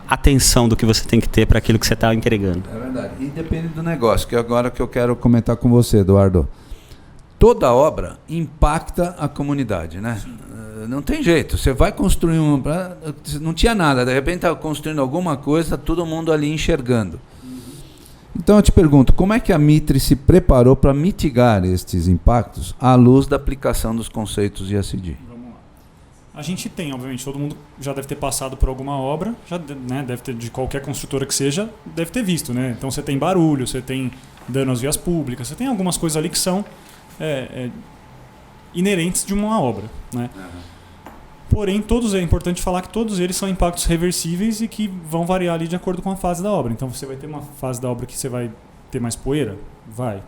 atenção do que você tem que ter para aquilo que você está entregando. É verdade. E depende do negócio, que agora que eu quero comentar com você, Eduardo. Toda obra impacta a comunidade, né? Não tem jeito. Você vai construir não tinha nada, de repente está construindo alguma coisa, está todo mundo ali enxergando. Então eu te pergunto, como é que a Mitre se preparou para mitigar estes impactos à luz da aplicação dos conceitos de ESG? Vamos lá. A gente tem, obviamente, todo mundo já deve ter passado por alguma obra, já deve ter, de qualquer construtora que seja, deve ter visto, né? Então você tem barulho, você tem dano às vias públicas, você tem algumas coisas ali que são inerentes de uma obra, né? Porém, é importante falar que todos eles são impactos reversíveis e que vão variar ali de acordo com a fase da obra. Então, você vai ter uma fase da obra que você vai ter mais poeira? Vai.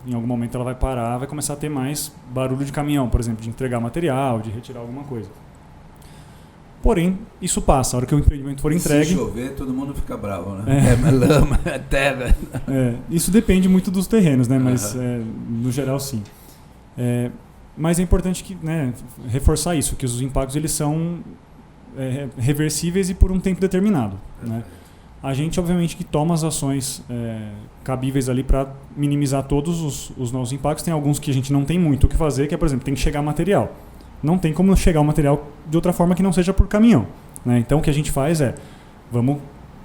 Em algum momento ela vai parar, vai começar a ter mais barulho de caminhão, por exemplo, de entregar material, de retirar alguma coisa. Porém, isso passa. A hora que o empreendimento for entregue... Se chover, todo mundo fica bravo, né? É lama, é terra. Isso depende muito dos terrenos, né? Mas, no geral, sim. Mas é importante reforçar isso, que os impactos eles são reversíveis e por um tempo determinado. Né? A gente, obviamente, que toma as ações cabíveis ali para minimizar todos os nossos impactos. Tem alguns que a gente não tem muito o que fazer, que é, por exemplo, tem que chegar material. Não tem como chegar o material de outra forma que não seja por caminhão. Né? Então, o que a gente faz vamos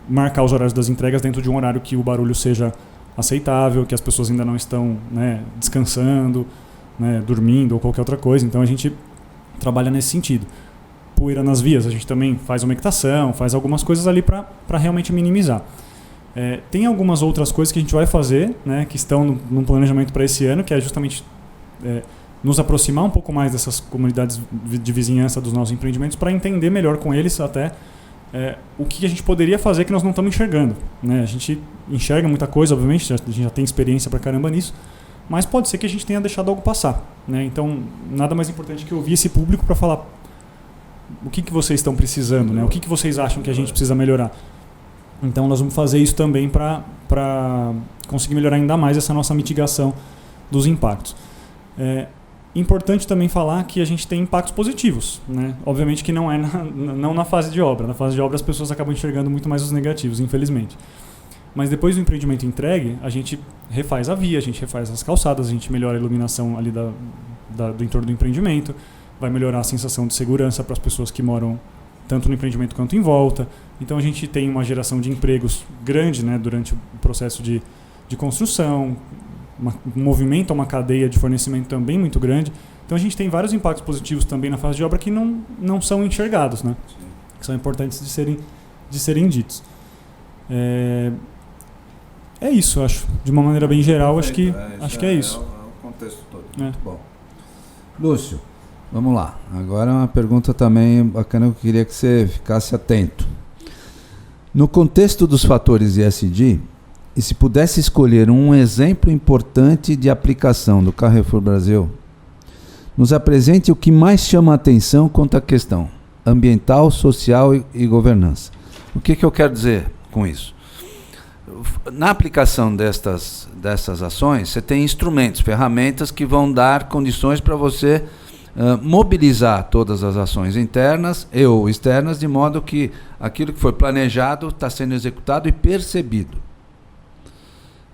marcar os horários das entregas dentro de um horário que o barulho seja aceitável, que as pessoas ainda não estão descansando, dormindo ou qualquer outra coisa. Então a gente trabalha nesse sentido. Poeira nas vias, a gente também faz uma equitação, faz algumas coisas ali para realmente minimizar. Tem algumas outras coisas que a gente vai fazer, que estão no planejamento para esse ano, que é justamente nos aproximar um pouco mais dessas comunidades de vizinhança dos nossos empreendimentos para entender melhor com eles até o que a gente poderia fazer que nós não estamos enxergando. A gente enxerga muita coisa, obviamente, a gente já tem experiência para caramba nisso, mas pode ser que a gente tenha deixado algo passar. Então, nada mais importante que ouvir esse público para falar o que vocês estão precisando, o que vocês acham que a gente precisa melhorar. Então, nós vamos fazer isso também para conseguir melhorar ainda mais essa nossa mitigação dos impactos. Importante também falar que a gente tem impactos positivos. Obviamente que não é não na fase de obra. Na fase de obra as pessoas acabam enxergando muito mais os negativos, infelizmente. Mas depois do empreendimento entregue, a gente refaz a via, a gente refaz as calçadas, a gente melhora a iluminação ali do entorno do empreendimento, vai melhorar a sensação de segurança para as pessoas que moram tanto no empreendimento quanto em volta. Então a gente tem uma geração de empregos grande durante o processo de construção, movimenta uma cadeia de fornecimento também muito grande. Então a gente tem vários impactos positivos também na fase de obra que não são enxergados, que são importantes de serem ditos. É isso, acho. De uma maneira bem geral, acho que é isso. É o contexto todo. Muito bom. Lúcio, vamos lá. Agora uma pergunta também bacana, eu queria que você ficasse atento. No contexto dos fatores ESG, e se pudesse escolher um exemplo importante de aplicação do Carrefour Brasil, nos apresente o que mais chama a atenção quanto à questão ambiental, social e governança. O que eu quero dizer com isso? Na aplicação dessas ações, você tem instrumentos, ferramentas que vão dar condições para você mobilizar todas as ações internas ou externas, de modo que aquilo que foi planejado está sendo executado e percebido.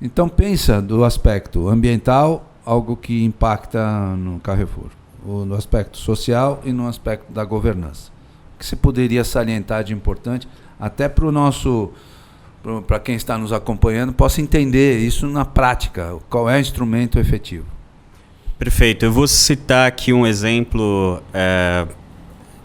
Então pensa do aspecto ambiental, algo que impacta no Carrefour, no aspecto social e no aspecto da governança. O que você poderia salientar de importante, até para quem está nos acompanhando, possa entender isso na prática, qual é o instrumento efetivo. Perfeito. Eu vou citar aqui um exemplo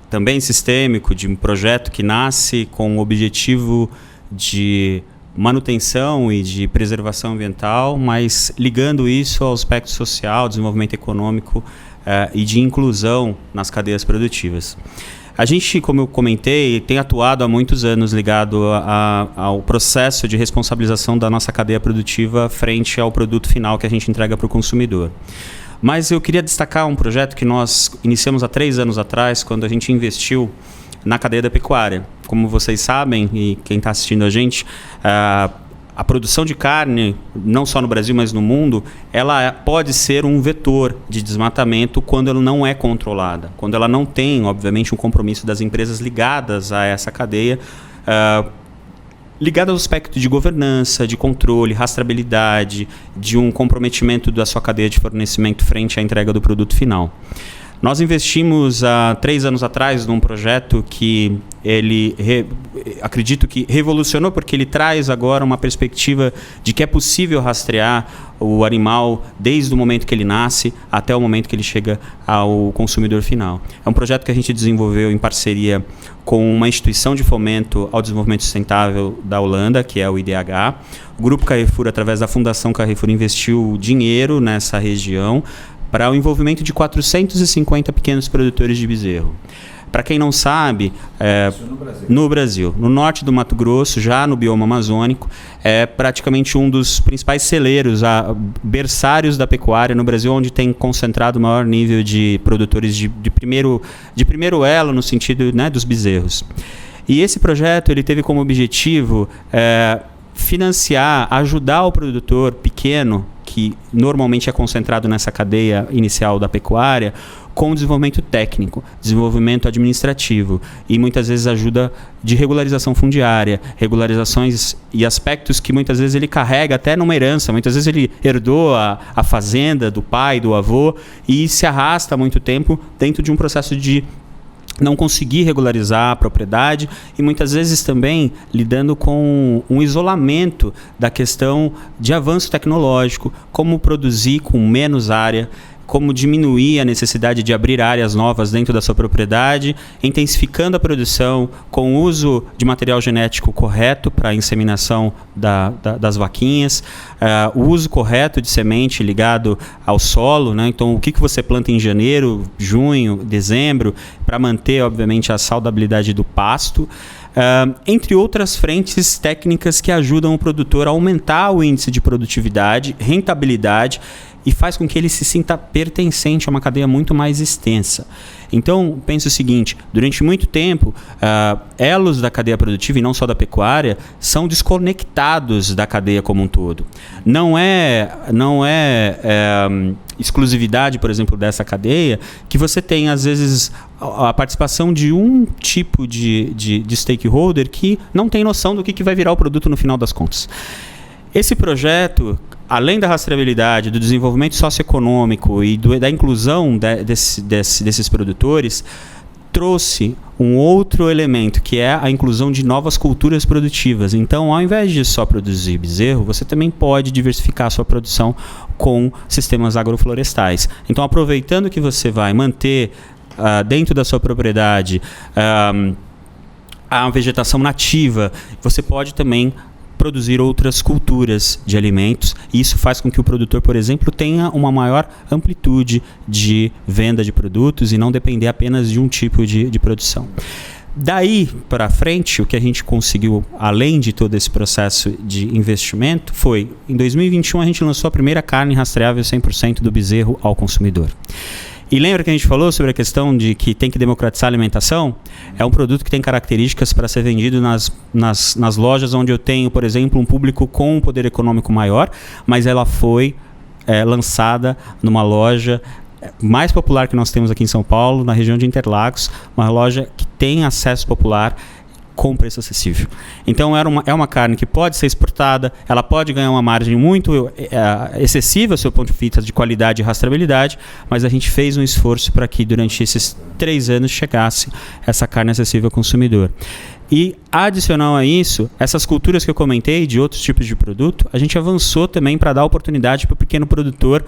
também sistêmico de um projeto que nasce com o objetivo de manutenção e de preservação ambiental, mas ligando isso ao aspecto social, desenvolvimento econômico e de inclusão nas cadeias produtivas. A gente, como eu comentei, tem atuado há muitos anos ligado ao processo de responsabilização da nossa cadeia produtiva frente ao produto final que a gente entrega para o consumidor. Mas eu queria destacar um projeto que nós iniciamos há 3 anos atrás, quando a gente investiu na cadeia da pecuária. Como vocês sabem, e quem está assistindo a gente, a produção de carne, não só no Brasil, mas no mundo, ela pode ser um vetor de desmatamento quando ela não é controlada. Quando ela não tem, obviamente, um compromisso das empresas ligadas a essa cadeia, ligada ao aspecto de governança, de controle, rastreabilidade, de um comprometimento da sua cadeia de fornecimento frente à entrega do produto final. Nós investimos há 3 anos atrás num projeto que acredito que revolucionou, porque ele traz agora uma perspectiva de que é possível rastrear o animal desde o momento que ele nasce até o momento que ele chega ao consumidor final. É um projeto que a gente desenvolveu em parceria com uma instituição de fomento ao desenvolvimento sustentável da Holanda, que é o IDH. O Grupo Carrefour, através da Fundação Carrefour, investiu dinheiro nessa região para o envolvimento de 450 pequenos produtores de bezerro. Para quem não sabe, no Brasil, no norte do Mato Grosso, já no bioma amazônico, é praticamente um dos principais celeiros, berçários da pecuária no Brasil, onde tem concentrado o maior nível de produtores de primeiro elo, no sentido, né, dos bezerros. E esse projeto ele teve como objetivo financiar, ajudar o produtor pequeno, que normalmente é concentrado nessa cadeia inicial da pecuária, com desenvolvimento técnico, desenvolvimento administrativo e muitas vezes ajuda de regularização fundiária, regularizações e aspectos que muitas vezes ele carrega até numa herança. Muitas vezes ele herdou a fazenda do pai, do avô e se arrasta há muito tempo dentro de um processo de não conseguir regularizar a propriedade e muitas vezes também lidando com um isolamento da questão de avanço tecnológico, como produzir com menos área, como diminuir a necessidade de abrir áreas novas dentro da sua propriedade, intensificando a produção com o uso de material genético correto para a inseminação das vaquinhas, o uso correto de semente ligado ao solo, né? Então, o que você planta em janeiro, junho, dezembro, para manter, obviamente, a saudabilidade do pasto, entre outras frentes técnicas que ajudam o produtor a aumentar o índice de produtividade, rentabilidade, e faz com que ele se sinta pertencente a uma cadeia muito mais extensa. Então, pense o seguinte, durante muito tempo, elos da cadeia produtiva, e não só da pecuária, são desconectados da cadeia como um todo. Não é exclusividade, por exemplo, dessa cadeia, que você tem, às vezes, a participação de um tipo de stakeholder que não tem noção do que vai virar o produto no final das contas. Esse projeto, além da rastreabilidade, do desenvolvimento socioeconômico e da inclusão desses produtores, trouxe um outro elemento, que é a inclusão de novas culturas produtivas. Então, ao invés de só produzir bezerro, você também pode diversificar a sua produção com sistemas agroflorestais. Então, aproveitando que você vai manter dentro da sua propriedade a vegetação nativa, você pode também produzir outras culturas de alimentos, e isso faz com que o produtor, por exemplo, tenha uma maior amplitude de venda de produtos e não depender apenas de um tipo de produção. Daí para frente, o que a gente conseguiu, além de todo esse processo de investimento, foi, em 2021, a gente lançou a primeira carne rastreável 100% do bezerro ao consumidor. E lembra que a gente falou sobre a questão de que tem que democratizar a alimentação? É um produto que tem características para ser vendido nas lojas onde eu tenho, por exemplo, um público com um poder econômico maior, mas ela foi lançada numa loja mais popular que nós temos aqui em São Paulo, na região de Interlagos, uma loja que tem acesso popular com preço acessível. Então é uma carne que pode ser exportada, ela pode ganhar uma margem muito excessiva, do seu ponto de vista de qualidade e rastreabilidade, mas a gente fez um esforço para que durante esses 3 anos chegasse essa carne acessível ao consumidor. E adicional a isso, essas culturas que eu comentei de outros tipos de produto, a gente avançou também para dar oportunidade para o pequeno produtor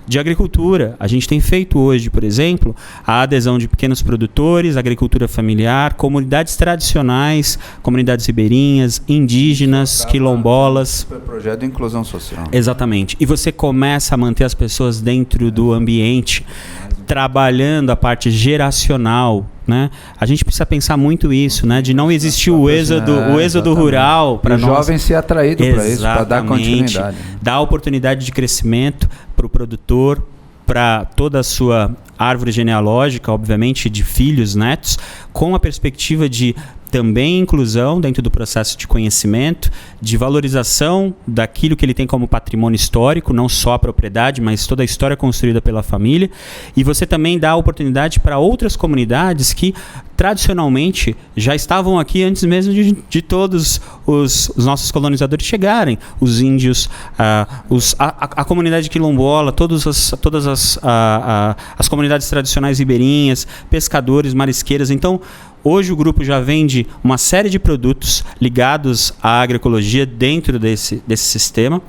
de agricultura. A gente tem feito hoje, por exemplo, a adesão de pequenos produtores, agricultura familiar, comunidades tradicionais, comunidades ribeirinhas, indígenas, quilombolas. Projeto de inclusão social. Exatamente. E você começa a manter as pessoas dentro do ambiente, trabalhando a parte geracional, né? A gente precisa pensar muito isso, né? De não existir o êxodo rural para nós. O jovem ser atraído para isso, para dar continuidade. Dar oportunidade de crescimento para o produtor, para toda a sua árvore genealógica, obviamente, de filhos, netos, com a perspectiva de também inclusão dentro do processo de conhecimento, de valorização daquilo que ele tem como patrimônio histórico, não só a propriedade, mas toda a história construída pela família. E você também dá oportunidade para outras comunidades que tradicionalmente já estavam aqui antes mesmo de todos os nossos colonizadores chegarem. Os índios, a comunidade quilombola, todas as comunidades comunidades tradicionais ribeirinhas, pescadores, marisqueiras. Então, hoje o grupo já vende uma série de produtos ligados à agroecologia dentro desse sistema.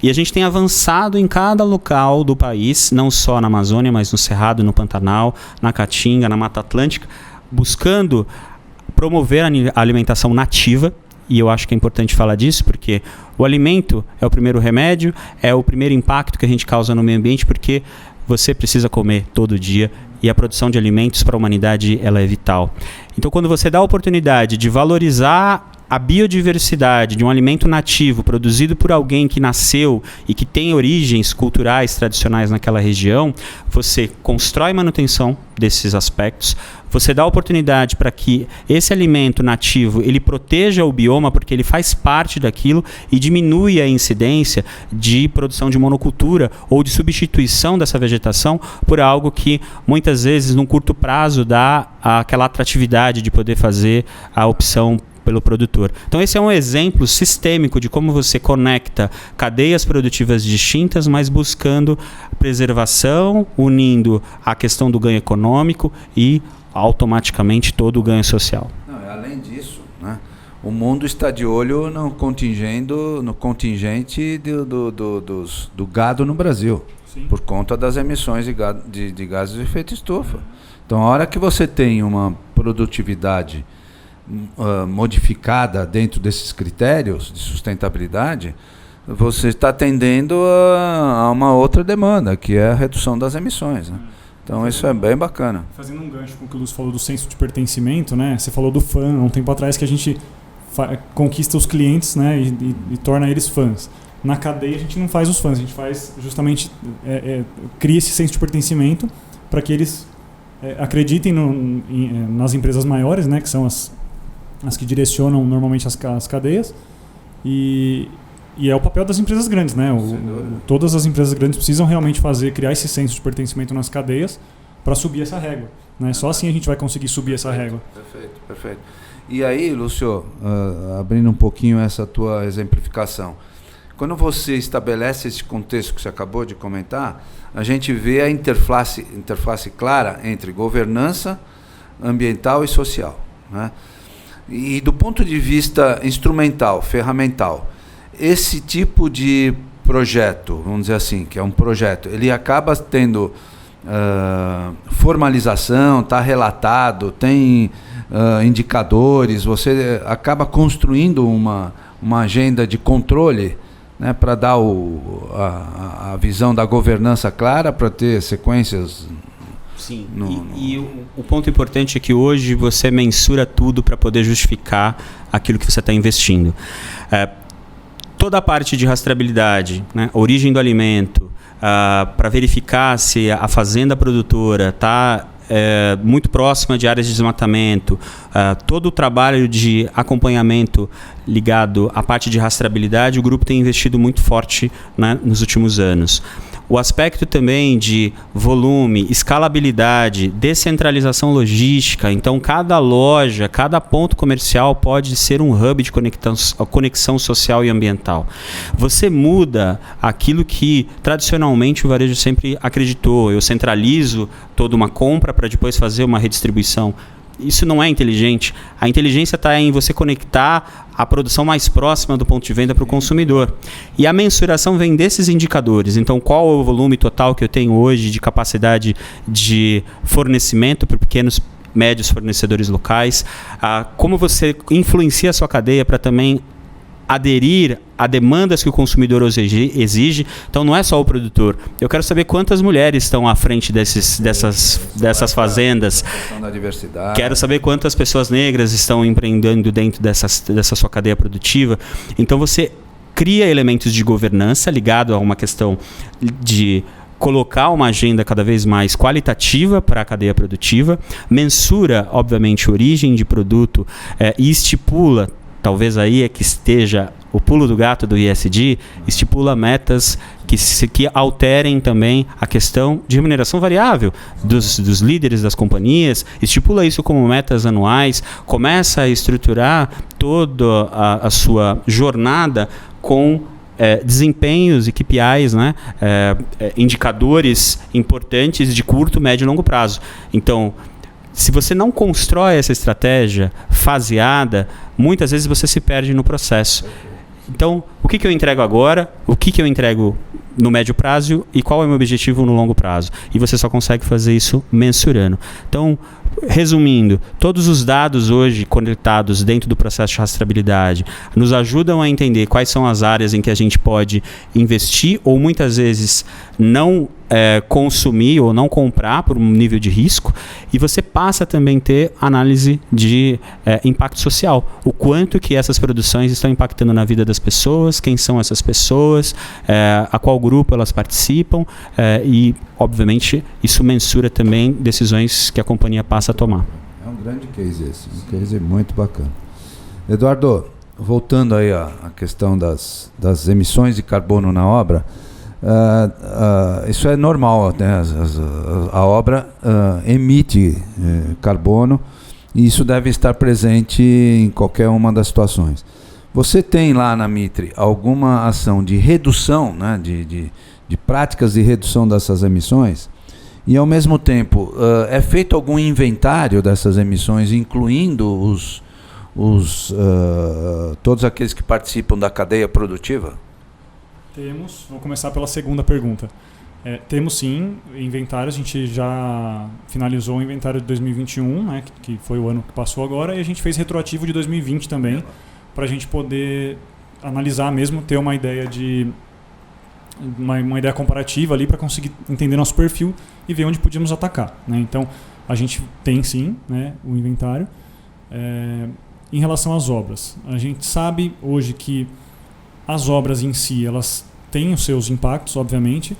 E a gente tem avançado em cada local do país, não só na Amazônia, mas no Cerrado, no Pantanal, na Caatinga, na Mata Atlântica, buscando promover a alimentação nativa. E eu acho que é importante falar disso, porque o alimento é o primeiro remédio, é o primeiro impacto que a gente causa no meio ambiente, porque você precisa comer todo dia e a produção de alimentos para a humanidade ela é vital. Então, quando você dá a oportunidade de valorizar a biodiversidade de um alimento nativo produzido por alguém que nasceu e que tem origens culturais tradicionais naquela região, você constrói manutenção desses aspectos, você dá oportunidade para que esse alimento nativo ele proteja o bioma, porque ele faz parte daquilo, e diminui a incidência de produção de monocultura ou de substituição dessa vegetação por algo que muitas vezes num curto prazo dá aquela atratividade de poder fazer a opção pelo produtor. Então esse é um exemplo sistêmico de como você conecta cadeias produtivas distintas, mas buscando preservação, unindo a questão do ganho econômico e automaticamente todo o ganho social. Não, além disso, né, o mundo está de olho no contingente do gado no Brasil. Sim. Por conta das emissões de gases de efeito estufa. Então, a hora que você tem uma produtividade modificada dentro desses critérios de sustentabilidade, você está atendendo a uma outra demanda, que é a redução das emissões, né? Então isso é bem bacana. Fazendo um gancho com o que o Lúcio falou do senso de pertencimento, né? Você falou do fã, há um tempo atrás, que a gente conquista os clientes, né? E torna eles fãs. Na cadeia a gente não faz os fãs, a gente faz justamente, cria esse senso de pertencimento para que eles acreditem nas empresas maiores, né? Que são as que direcionam normalmente as cadeias, e é o papel das empresas grandes, né? Todas as empresas grandes precisam realmente criar esse senso de pertencimento nas cadeias para subir essa régua, né? Só assim a gente vai conseguir subir essa régua. Perfeito. E aí, Lúcio, abrindo um pouquinho essa tua exemplificação, quando você estabelece esse contexto que você acabou de comentar, a gente vê a interface clara entre governança ambiental e social, né? E do ponto de vista instrumental, ferramental, esse tipo de projeto, vamos dizer assim, que é um projeto, ele acaba tendo formalização, está relatado, tem indicadores, você acaba construindo uma agenda de controle, né, para dar a visão da governança clara, para ter sequências. Sim, e o ponto importante é que hoje você mensura tudo para poder justificar aquilo que você está investindo. Toda a parte de rastreabilidade, né, origem do alimento, para verificar se a fazenda produtora está muito próxima de áreas de desmatamento, todo o trabalho de acompanhamento ligado à parte de rastreabilidade, o grupo tem investido muito forte, né, nos últimos anos. O aspecto também de volume, escalabilidade, descentralização logística. Então, cada loja, cada ponto comercial pode ser um hub de conexão social e ambiental. Você muda aquilo que tradicionalmente o varejo sempre acreditou. Eu centralizo toda uma compra para depois fazer uma redistribuição. Isso não é inteligente. A inteligência está em você conectar a produção mais próxima do ponto de venda para o consumidor. E a mensuração vem desses indicadores. Então, qual é o volume total que eu tenho hoje de capacidade de fornecimento para pequenos, médios fornecedores locais? Como você influencia a sua cadeia para também aderir a demandas que o consumidor exige. Então não é só o produtor. Eu quero saber quantas mulheres estão à frente dessas fazendas. Quero saber quantas pessoas negras estão empreendendo dentro dessa sua cadeia produtiva. Então você cria elementos de governança ligado a uma questão de colocar uma agenda cada vez mais qualitativa para a cadeia produtiva, mensura, obviamente, origem de produto e estipula, talvez aí é que esteja o pulo do gato do ESG, estipula metas que alterem também a questão de remuneração variável dos líderes das companhias, estipula isso como metas anuais, começa a estruturar toda a sua jornada com desempenhos e KPIs, né? Indicadores importantes de curto, médio e longo prazo. Então, se você não constrói essa estratégia faseada, muitas vezes você se perde no processo. Então, o que eu entrego agora, o que eu entrego no médio prazo e qual é o meu objetivo no longo prazo. E você só consegue fazer isso mensurando. Então, resumindo, todos os dados hoje conectados dentro do processo de rastreabilidade nos ajudam a entender quais são as áreas em que a gente pode investir ou muitas vezes não consumir ou não comprar por um nível de risco, e você passa também a ter análise de impacto social. O quanto que essas produções estão impactando na vida das pessoas, quem são essas pessoas, a qual grupo elas participam, e, obviamente, isso mensura também decisões que a companhia passa a tomar. É um grande case esse, um case muito bacana. Eduardo, voltando aí à questão das emissões de carbono na obra, isso é normal, né? A obra emite carbono e isso deve estar presente em qualquer uma das situações. Você tem lá na Mitre alguma ação de redução, né? de práticas de redução dessas emissões? E, ao mesmo tempo, é feito algum inventário dessas emissões, incluindo todos aqueles que participam da cadeia produtiva? Temos. Vou começar pela segunda pergunta. Temos sim inventários. A gente já finalizou o inventário de 2021, né, que foi o ano que passou agora, e a gente fez retroativo de 2020 também, para a gente poder analisar mesmo, ter uma ideia uma ideia comparativa ali para conseguir entender nosso perfil e ver onde podíamos atacar, né? Então, a gente tem sim, né, o inventário. Em relação às obras, a gente sabe hoje que as obras em si, elas têm os seus impactos, obviamente,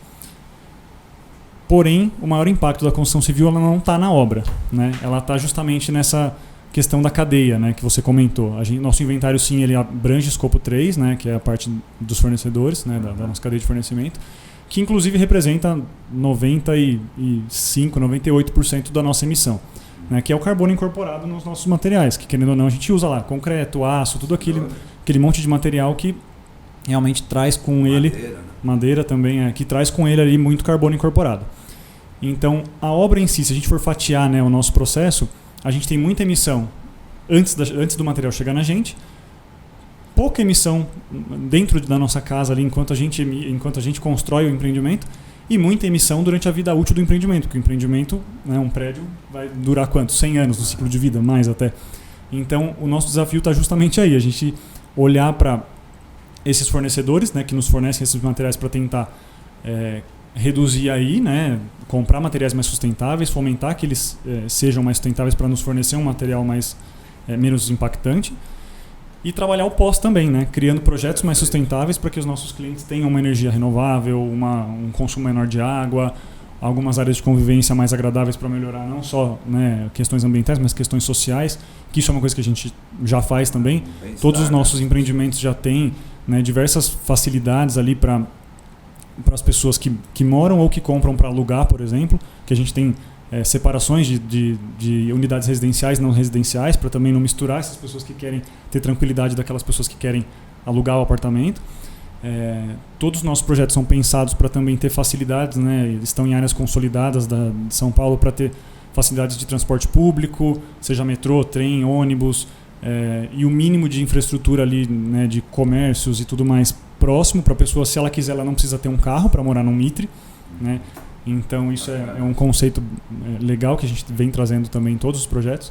porém, o maior impacto da construção civil ela não está na obra, né? Ela está justamente nessa questão da cadeia, né, que você comentou. Nosso inventário, sim, ele abrange escopo 3, né, que é a parte dos fornecedores, né, da nossa cadeia de fornecimento, que inclusive representa 95%, 98% da nossa emissão, né, que é o carbono incorporado nos nossos materiais, que, querendo ou não, a gente usa lá concreto, aço, tudo aquele monte de material que realmente traz com ele, madeira também, que traz com ele ali muito carbono incorporado. Então, a obra em si, se a gente for fatiar, né, o nosso processo, a gente tem muita emissão antes do material chegar na gente, pouca emissão dentro da nossa casa ali enquanto a gente constrói o empreendimento, e muita emissão durante a vida útil do empreendimento, porque o empreendimento, né, um prédio vai durar quanto? 100 anos no ciclo de vida, mais até. Então, o nosso desafio está justamente aí, a gente olhar para esses fornecedores, né, que nos fornecem esses materiais para tentar reduzir aí, né, comprar materiais mais sustentáveis, fomentar que eles sejam mais sustentáveis para nos fornecer um material menos impactante, e trabalhar o pós também, né, criando projetos mais sustentáveis para que os nossos clientes tenham uma energia renovável, um consumo menor de água, algumas áreas de convivência mais agradáveis para melhorar não só, né, questões ambientais, mas questões sociais, que isso é uma coisa que a gente já faz também. Todos os nossos empreendimentos já têm, né, diversas facilidades ali para as pessoas que moram ou que compram para alugar, por exemplo, que a gente tem separações de unidades residenciais e não residenciais, para também não misturar essas pessoas que querem ter tranquilidade daquelas pessoas que querem alugar o apartamento. Todos os nossos projetos são pensados para também ter facilidades, né, estão em áreas consolidadas de São Paulo para ter facilidades de transporte público, seja metrô, trem, ônibus, e o mínimo de infraestrutura ali, né, de comércios e tudo mais próximo para a pessoa, se ela quiser, ela não precisa ter um carro para morar num Mitre, né? Então isso é um conceito legal que a gente vem trazendo também em todos os projetos.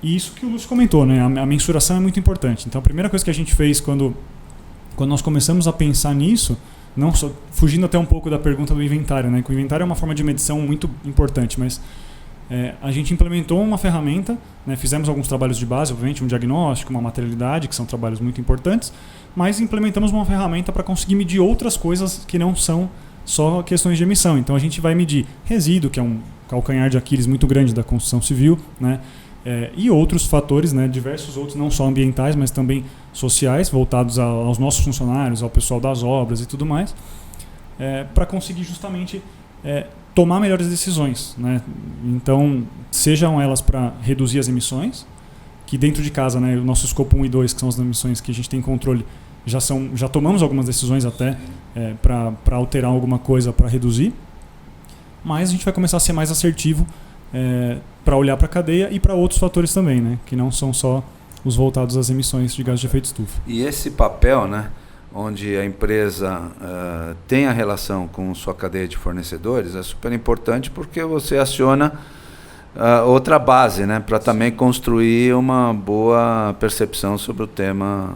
E isso que o Lúcio comentou, né? A mensuração é muito importante. Então a primeira coisa que a gente fez quando nós começamos a pensar nisso, não só, fugindo até um pouco da pergunta do inventário, né? Que o inventário é uma forma de medição muito importante, mas a gente implementou uma ferramenta, né? Fizemos alguns trabalhos de base, obviamente, um diagnóstico, uma materialidade, que são trabalhos muito importantes, mas implementamos uma ferramenta para conseguir medir outras coisas que não são só questões de emissão. Então a gente vai medir resíduo, que é um calcanhar de Aquiles muito grande da construção civil, né? E outros fatores, né? Diversos outros, não só ambientais, mas também sociais, voltados aos nossos funcionários, ao pessoal das obras e tudo mais, para conseguir justamente tomar melhores decisões, né? Então, sejam elas para reduzir as emissões, que dentro de casa, né, o nosso escopo 1 e 2, que são as emissões que a gente tem controle, já tomamos algumas decisões até para alterar alguma coisa, para reduzir, mas a gente vai começar a ser mais assertivo para olhar para a cadeia e para outros fatores também, né? Que não são só os voltados às emissões de gases de efeito estufa. E esse papel, né, onde a empresa tem a relação com sua cadeia de fornecedores, é super importante porque você aciona outra base, né, para também construir uma boa percepção sobre o tema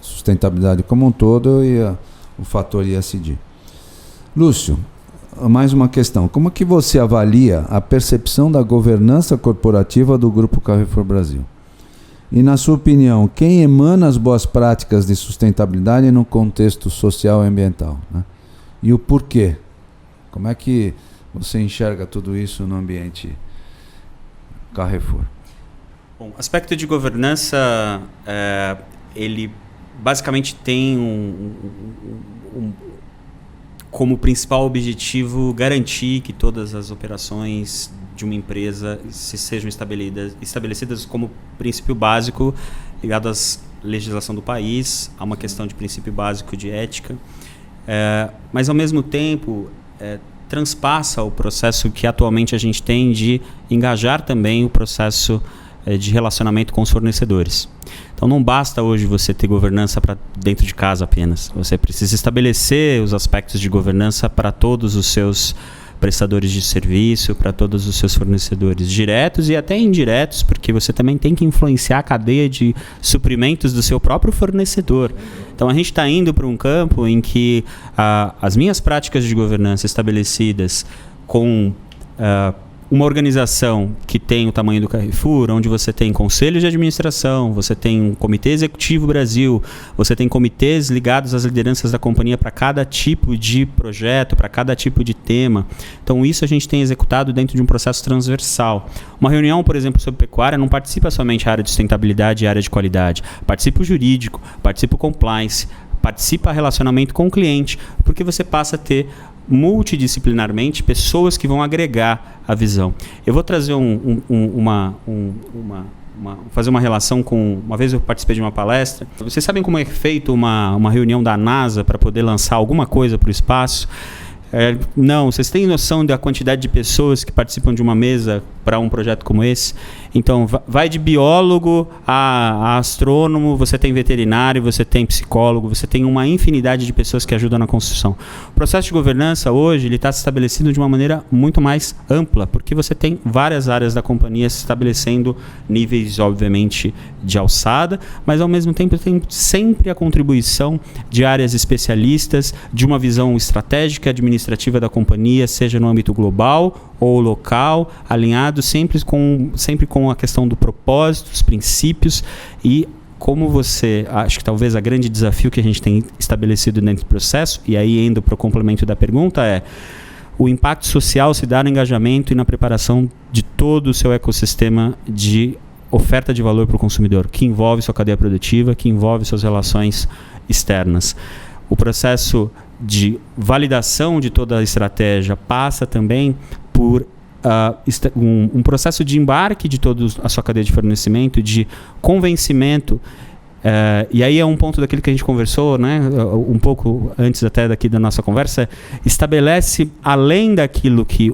sustentabilidade como um todo e o fator ESG. Lúcio, mais uma questão. Como que você avalia a percepção da governança corporativa do Grupo Carrefour Brasil? E, na sua opinião, quem emana as boas práticas de sustentabilidade no contexto social e ambiental, né? E o porquê? Como é que você enxerga tudo isso no ambiente Carrefour? Bom, aspecto de governança, ele basicamente tem como principal objetivo garantir que todas as operações de uma empresa sejam estabelecidas como princípio básico ligado à legislação do país, a uma questão de princípio básico de ética, mas ao mesmo tempo transpassa o processo que atualmente a gente tem de engajar também o processo de relacionamento com os fornecedores. Então não basta hoje você ter governança para dentro de casa apenas. Você precisa estabelecer os aspectos de governança para todos os seus prestadores de serviço, para todos os seus fornecedores diretos e até indiretos, porque você também tem que influenciar a cadeia de suprimentos do seu próprio fornecedor. Então a gente está indo para um campo em que as minhas práticas de governança estabelecidas com uma organização que tem o tamanho do Carrefour, onde você tem conselhos de administração, você tem um comitê executivo Brasil, você tem comitês ligados às lideranças da companhia para cada tipo de projeto, para cada tipo de tema. Então isso a gente tem executado dentro de um processo transversal. Uma reunião, por exemplo, sobre pecuária, não participa somente a área de sustentabilidade e a área de qualidade. Participa o jurídico, participa o compliance, participa relacionamento com o cliente, porque você passa a ter multidisciplinarmente pessoas que vão agregar a visão. Eu vou trazer fazer uma relação com... Uma vez eu participei de uma palestra. Vocês sabem como é feito uma reunião da NASA para poder lançar alguma coisa para o espaço? Não, vocês têm noção da quantidade de pessoas que participam de uma mesa para um projeto como esse? Então, vai de biólogo a astrônomo, você tem veterinário, você tem psicólogo, você tem uma infinidade de pessoas que ajudam na construção. O processo de governança hoje está se estabelecendo de uma maneira muito mais ampla, porque você tem várias áreas da companhia se estabelecendo níveis, obviamente, de alçada, mas ao mesmo tempo tem sempre a contribuição de áreas especialistas, de uma visão estratégica, administrativa da companhia, seja no âmbito global ou local, alinhado sempre com a questão do propósito, dos princípios e como você, acho que talvez o grande desafio que a gente tem estabelecido dentro do processo, e aí indo para o complemento da pergunta, é o impacto social se dá no engajamento e na preparação de todo o seu ecossistema de oferta de valor para o consumidor, que envolve sua cadeia produtiva, que envolve suas relações externas. O processo de validação de toda a estratégia passa também por um processo de embarque de toda a sua cadeia de fornecimento, de convencimento, e aí é um ponto daquilo que a gente conversou, né, um pouco antes até daqui da nossa conversa, estabelece além daquilo que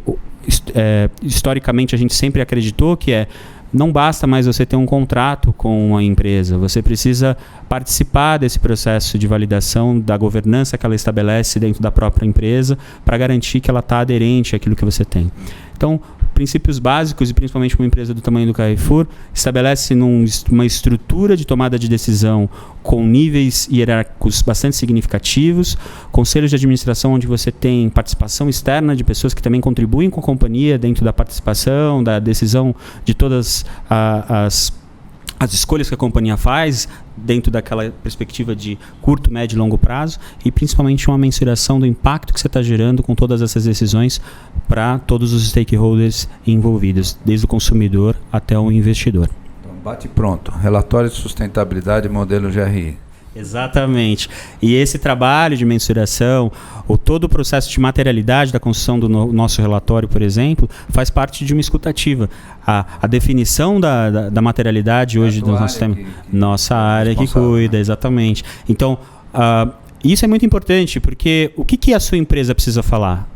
historicamente a gente sempre acreditou, que não basta mais você ter um contrato com a empresa, você precisa participar desse processo de validação da governança que ela estabelece dentro da própria empresa para garantir que ela está aderente àquilo que você tem. Então, princípios básicos, e principalmente uma empresa do tamanho do Carrefour, estabelece uma estrutura de tomada de decisão com níveis hierárquicos bastante significativos, conselhos de administração onde você tem participação externa de pessoas que também contribuem com a companhia dentro da participação, da decisão de todas as escolhas que a companhia faz dentro daquela perspectiva de curto, médio e longo prazo e principalmente uma mensuração do impacto que você está gerando com todas essas decisões para todos os stakeholders envolvidos, desde o consumidor até o investidor. Então, bate pronto. Relatório de sustentabilidade modelo GRI. Exatamente. E esse trabalho de mensuração, ou todo o processo de materialidade da construção do nosso relatório, por exemplo, faz parte de uma escutativa. A definição da materialidade hoje do nosso sistema, nossa área que cuida, exatamente. Então, isso é muito importante, porque o que a sua empresa precisa falar?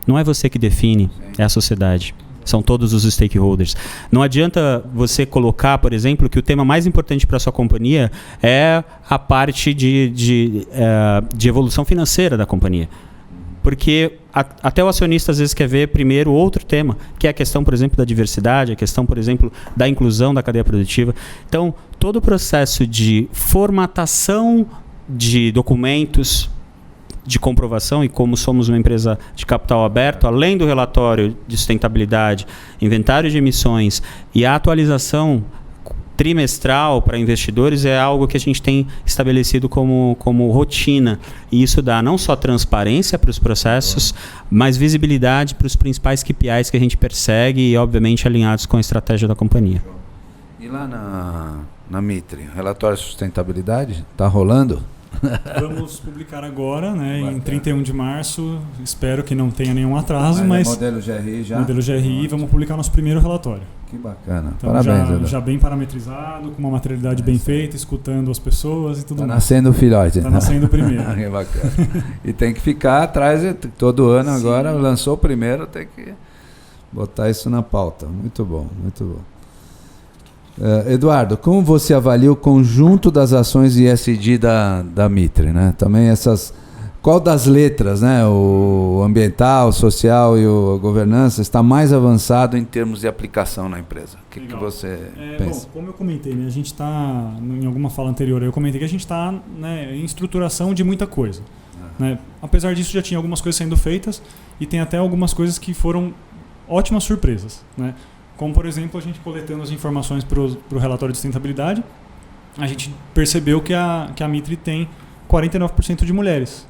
Não é você que define, é a sociedade. São todos os stakeholders. Não adianta você colocar, por exemplo, que o tema mais importante para a sua companhia é a parte de evolução financeira da companhia. Porque até o acionista às vezes quer ver primeiro outro tema, que é a questão, por exemplo, da diversidade, a questão, por exemplo, da inclusão da cadeia produtiva. Então, todo o processo de formatação de documentos, de comprovação, e como somos uma empresa de capital aberto, além do relatório de sustentabilidade, inventário de emissões e a atualização trimestral para investidores é algo que a gente tem estabelecido como rotina. E isso dá não só transparência para os processos, mas visibilidade para os principais KPIs que a gente persegue e, obviamente, alinhados com a estratégia da companhia. E lá na Mitre, relatório de sustentabilidade, está rolando? Vamos publicar agora, né, em 31 de março. Espero que não tenha nenhum atraso, mas modelo GRI já? Modelo GRI, vamos publicar nosso primeiro relatório. Que bacana. Então, parabéns, já bem parametrizado, com uma materialidade bem feita, escutando as pessoas e tudo mais. Está nascendo o filhote. Está nascendo o primeiro. Que bacana. E tem que ficar atrás, todo ano. Sim. Agora, lançou o primeiro, tem que botar isso na pauta. Muito bom, muito bom. Eduardo, como você avalia o conjunto das ações ESG da Mitre, né? Também qual das letras, né? O ambiental, o social e a governança está mais avançado em termos de aplicação na empresa? O que você pensa? Bom, como eu comentei, né, a gente está, em alguma fala anterior, eu comentei que a gente está, né, em estruturação de muita coisa. Né? Apesar disso, já tinha algumas coisas sendo feitas e tem até algumas coisas que foram ótimas surpresas, né? Como, por exemplo, a gente coletando as informações para o relatório de sustentabilidade, a gente percebeu que a Mitre tem 49% de mulheres.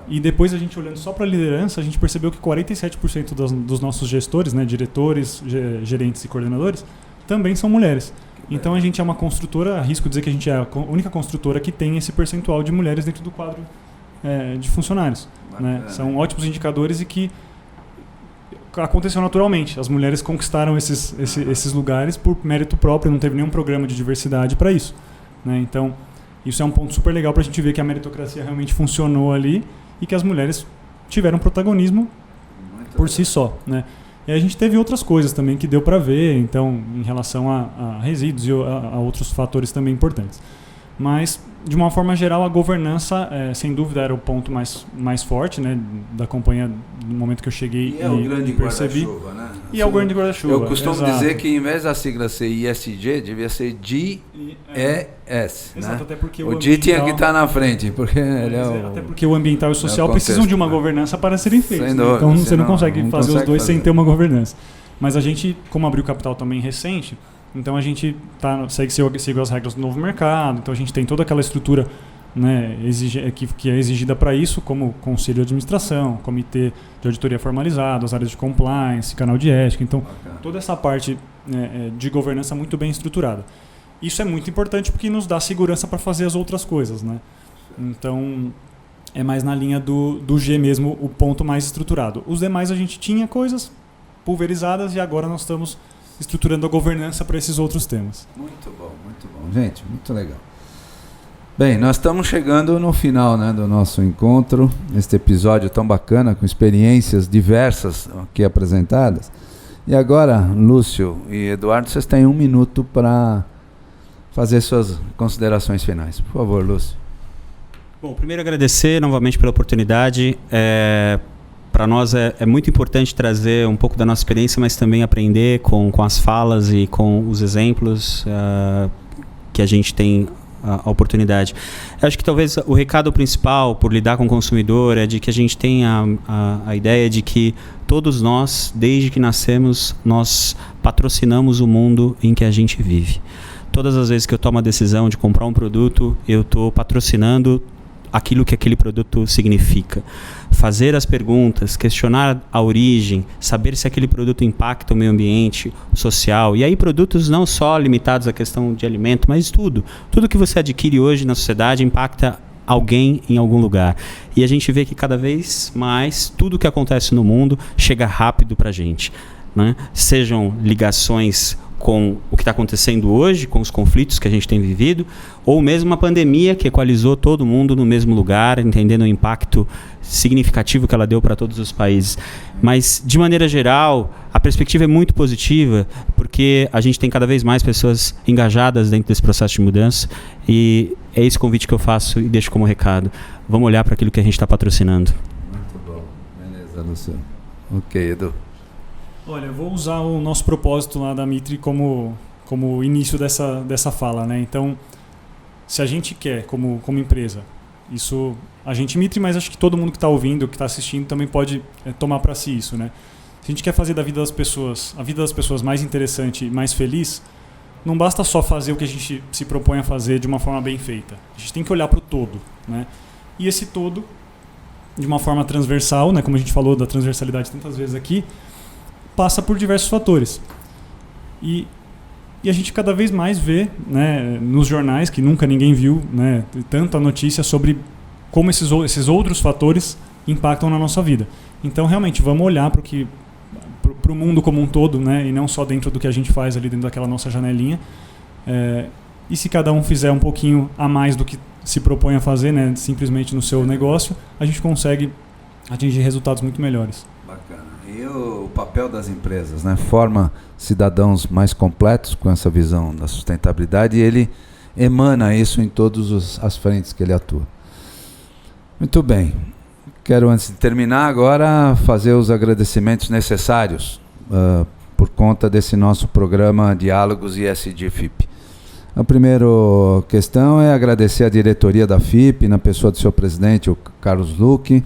E depois, a gente olhando só para a liderança, a gente percebeu que 47% dos nossos gestores, né, diretores, gerentes e coordenadores, também são mulheres. Então, a gente é uma construtora, arrisco dizer que a gente é a única construtora que tem esse percentual de mulheres dentro do quadro de funcionários. Né? São ótimos indicadores e que aconteceu naturalmente. As mulheres conquistaram esses lugares por mérito próprio, não teve nenhum programa de diversidade para isso. Né? Então, isso é um ponto super legal para a gente ver que a meritocracia realmente funcionou ali e que as mulheres tiveram protagonismo por si só. Né? E a gente teve outras coisas também que deu para ver, então, em relação a resíduos e a outros fatores também importantes. Mas, de uma forma geral, a governança, sem dúvida, era o ponto mais forte, né, da companhia no momento que eu cheguei e o grande percebi. Guarda-chuva, né? E é o grande guarda-chuva. Eu costumo exato. dizer que, em vez da sigla ser ISG, devia ser GES. Exato, né? até porque o G tinha que estar na frente, porque ele até porque o ambiental e o social precisam de uma governança para serem feitos. Né? Dúvida, então você não consegue fazer os dois sem ter uma governança. Mas a gente, como abriu capital também recente, então a gente segue as regras do novo mercado, então a gente tem toda aquela estrutura, né, que é exigida para isso, como conselho de administração, comitê de auditoria formalizado, as áreas de compliance, canal de ética, então toda essa parte, né, de governança muito bem estruturada. Isso é muito importante porque nos dá segurança para fazer as outras coisas, né? Então é mais na linha do G mesmo, o ponto mais estruturado. Os demais a gente tinha coisas pulverizadas e agora nós estamos estruturando a governança para esses outros temas. Muito bom, gente, muito legal. Bem, nós estamos chegando no final, né, do nosso encontro, neste episódio tão bacana, com experiências diversas aqui apresentadas. E agora, Lúcio e Eduardo, vocês têm 1 minuto para fazer suas considerações finais. Por favor, Lúcio. Bom, primeiro agradecer novamente pela oportunidade. Para nós é muito importante trazer um pouco da nossa experiência, mas também aprender com as falas e com os exemplos que a gente tem a oportunidade. Eu acho que talvez o recado principal por lidar com o consumidor é de que a gente tenha a ideia de que todos nós, desde que nascemos, nós patrocinamos o mundo em que a gente vive. Todas as vezes que eu tomo a decisão de comprar um produto, eu estou patrocinando aquilo que aquele produto significa. Fazer as perguntas, questionar a origem, saber se aquele produto impacta o meio ambiente, social. E aí produtos não só limitados à questão de alimento, mas tudo. Tudo que você adquire hoje na sociedade impacta alguém em algum lugar. E a gente vê que cada vez mais tudo que acontece no mundo chega rápido para a gente, né? Sejam ligações com o que está acontecendo hoje, com os conflitos que a gente tem vivido, ou mesmo uma pandemia que equalizou todo mundo no mesmo lugar, entendendo o impacto significativo que ela deu para todos os países. Mas, de maneira geral, a perspectiva é muito positiva, porque a gente tem cada vez mais pessoas engajadas dentro desse processo de mudança, e é esse convite que eu faço e deixo como recado. Vamos olhar para aquilo que a gente está patrocinando. Muito bom. Beleza, Luciano. Ok, Edu. Olha, eu vou usar o nosso propósito lá da Mitre como início dessa fala, né? Então, se a gente quer, como empresa, isso a gente Mitre, mas acho que todo mundo que está ouvindo, que está assistindo, também pode tomar para si isso, né? Se a gente quer fazer a vida das pessoas mais interessante e mais feliz, não basta só fazer o que a gente se propõe a fazer de uma forma bem feita. A gente tem que olhar para o todo, né? E esse todo, de uma forma transversal, né? Como a gente falou da transversalidade tantas vezes aqui, passa por diversos fatores. E a gente cada vez mais vê, né, nos jornais, que nunca ninguém viu, né, tanta notícia sobre como esses outros fatores impactam na nossa vida. Então, realmente, vamos olhar para o mundo como um todo, né, e não só dentro do que a gente faz ali dentro daquela nossa janelinha. E se cada um fizer um pouquinho a mais do que se propõe a fazer, né, simplesmente no seu negócio, a gente consegue atingir resultados muito melhores. Bacana. E o papel das empresas, né? Forma cidadãos mais completos com essa visão da sustentabilidade, e ele emana isso em todas as frentes que ele atua. Muito bem. Quero, antes de terminar, agora fazer os agradecimentos necessários por conta desse nosso programa Diálogos ESG FIP. A primeira questão é agradecer a diretoria da FIP, na pessoa do seu presidente, o Carlos Luque,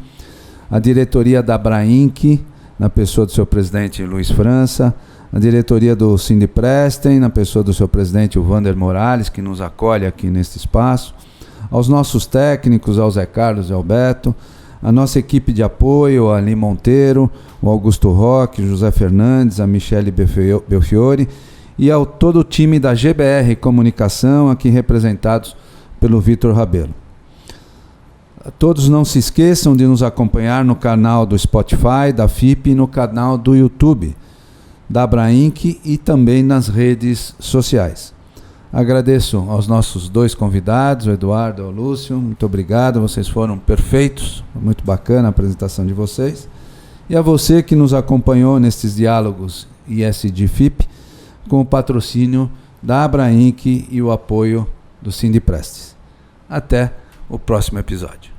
a diretoria da Abrainc, na pessoa do seu presidente Luiz França, a diretoria do Sindiprestem, na pessoa do seu presidente o Vander Morales, que nos acolhe aqui neste espaço, aos nossos técnicos, ao Zé Carlos e ao Beto, a nossa equipe de apoio, a Ali Monteiro, o Augusto Roque, José Fernandes, a Michele Belfiore, e ao todo o time da GBR Comunicação, aqui representados pelo Vitor Rabelo. Todos não se esqueçam de nos acompanhar no canal do Spotify, da FIP, e no canal do YouTube, da Abrainc, e também nas redes sociais. Agradeço aos nossos dois convidados, o Eduardo e o Lúcio. Muito obrigado, vocês foram perfeitos. Muito bacana a apresentação de vocês. E a você que nos acompanhou nestes diálogos ESG FIP, com o patrocínio da Abrainc e o apoio do Sindiprestes. Até o próximo episódio.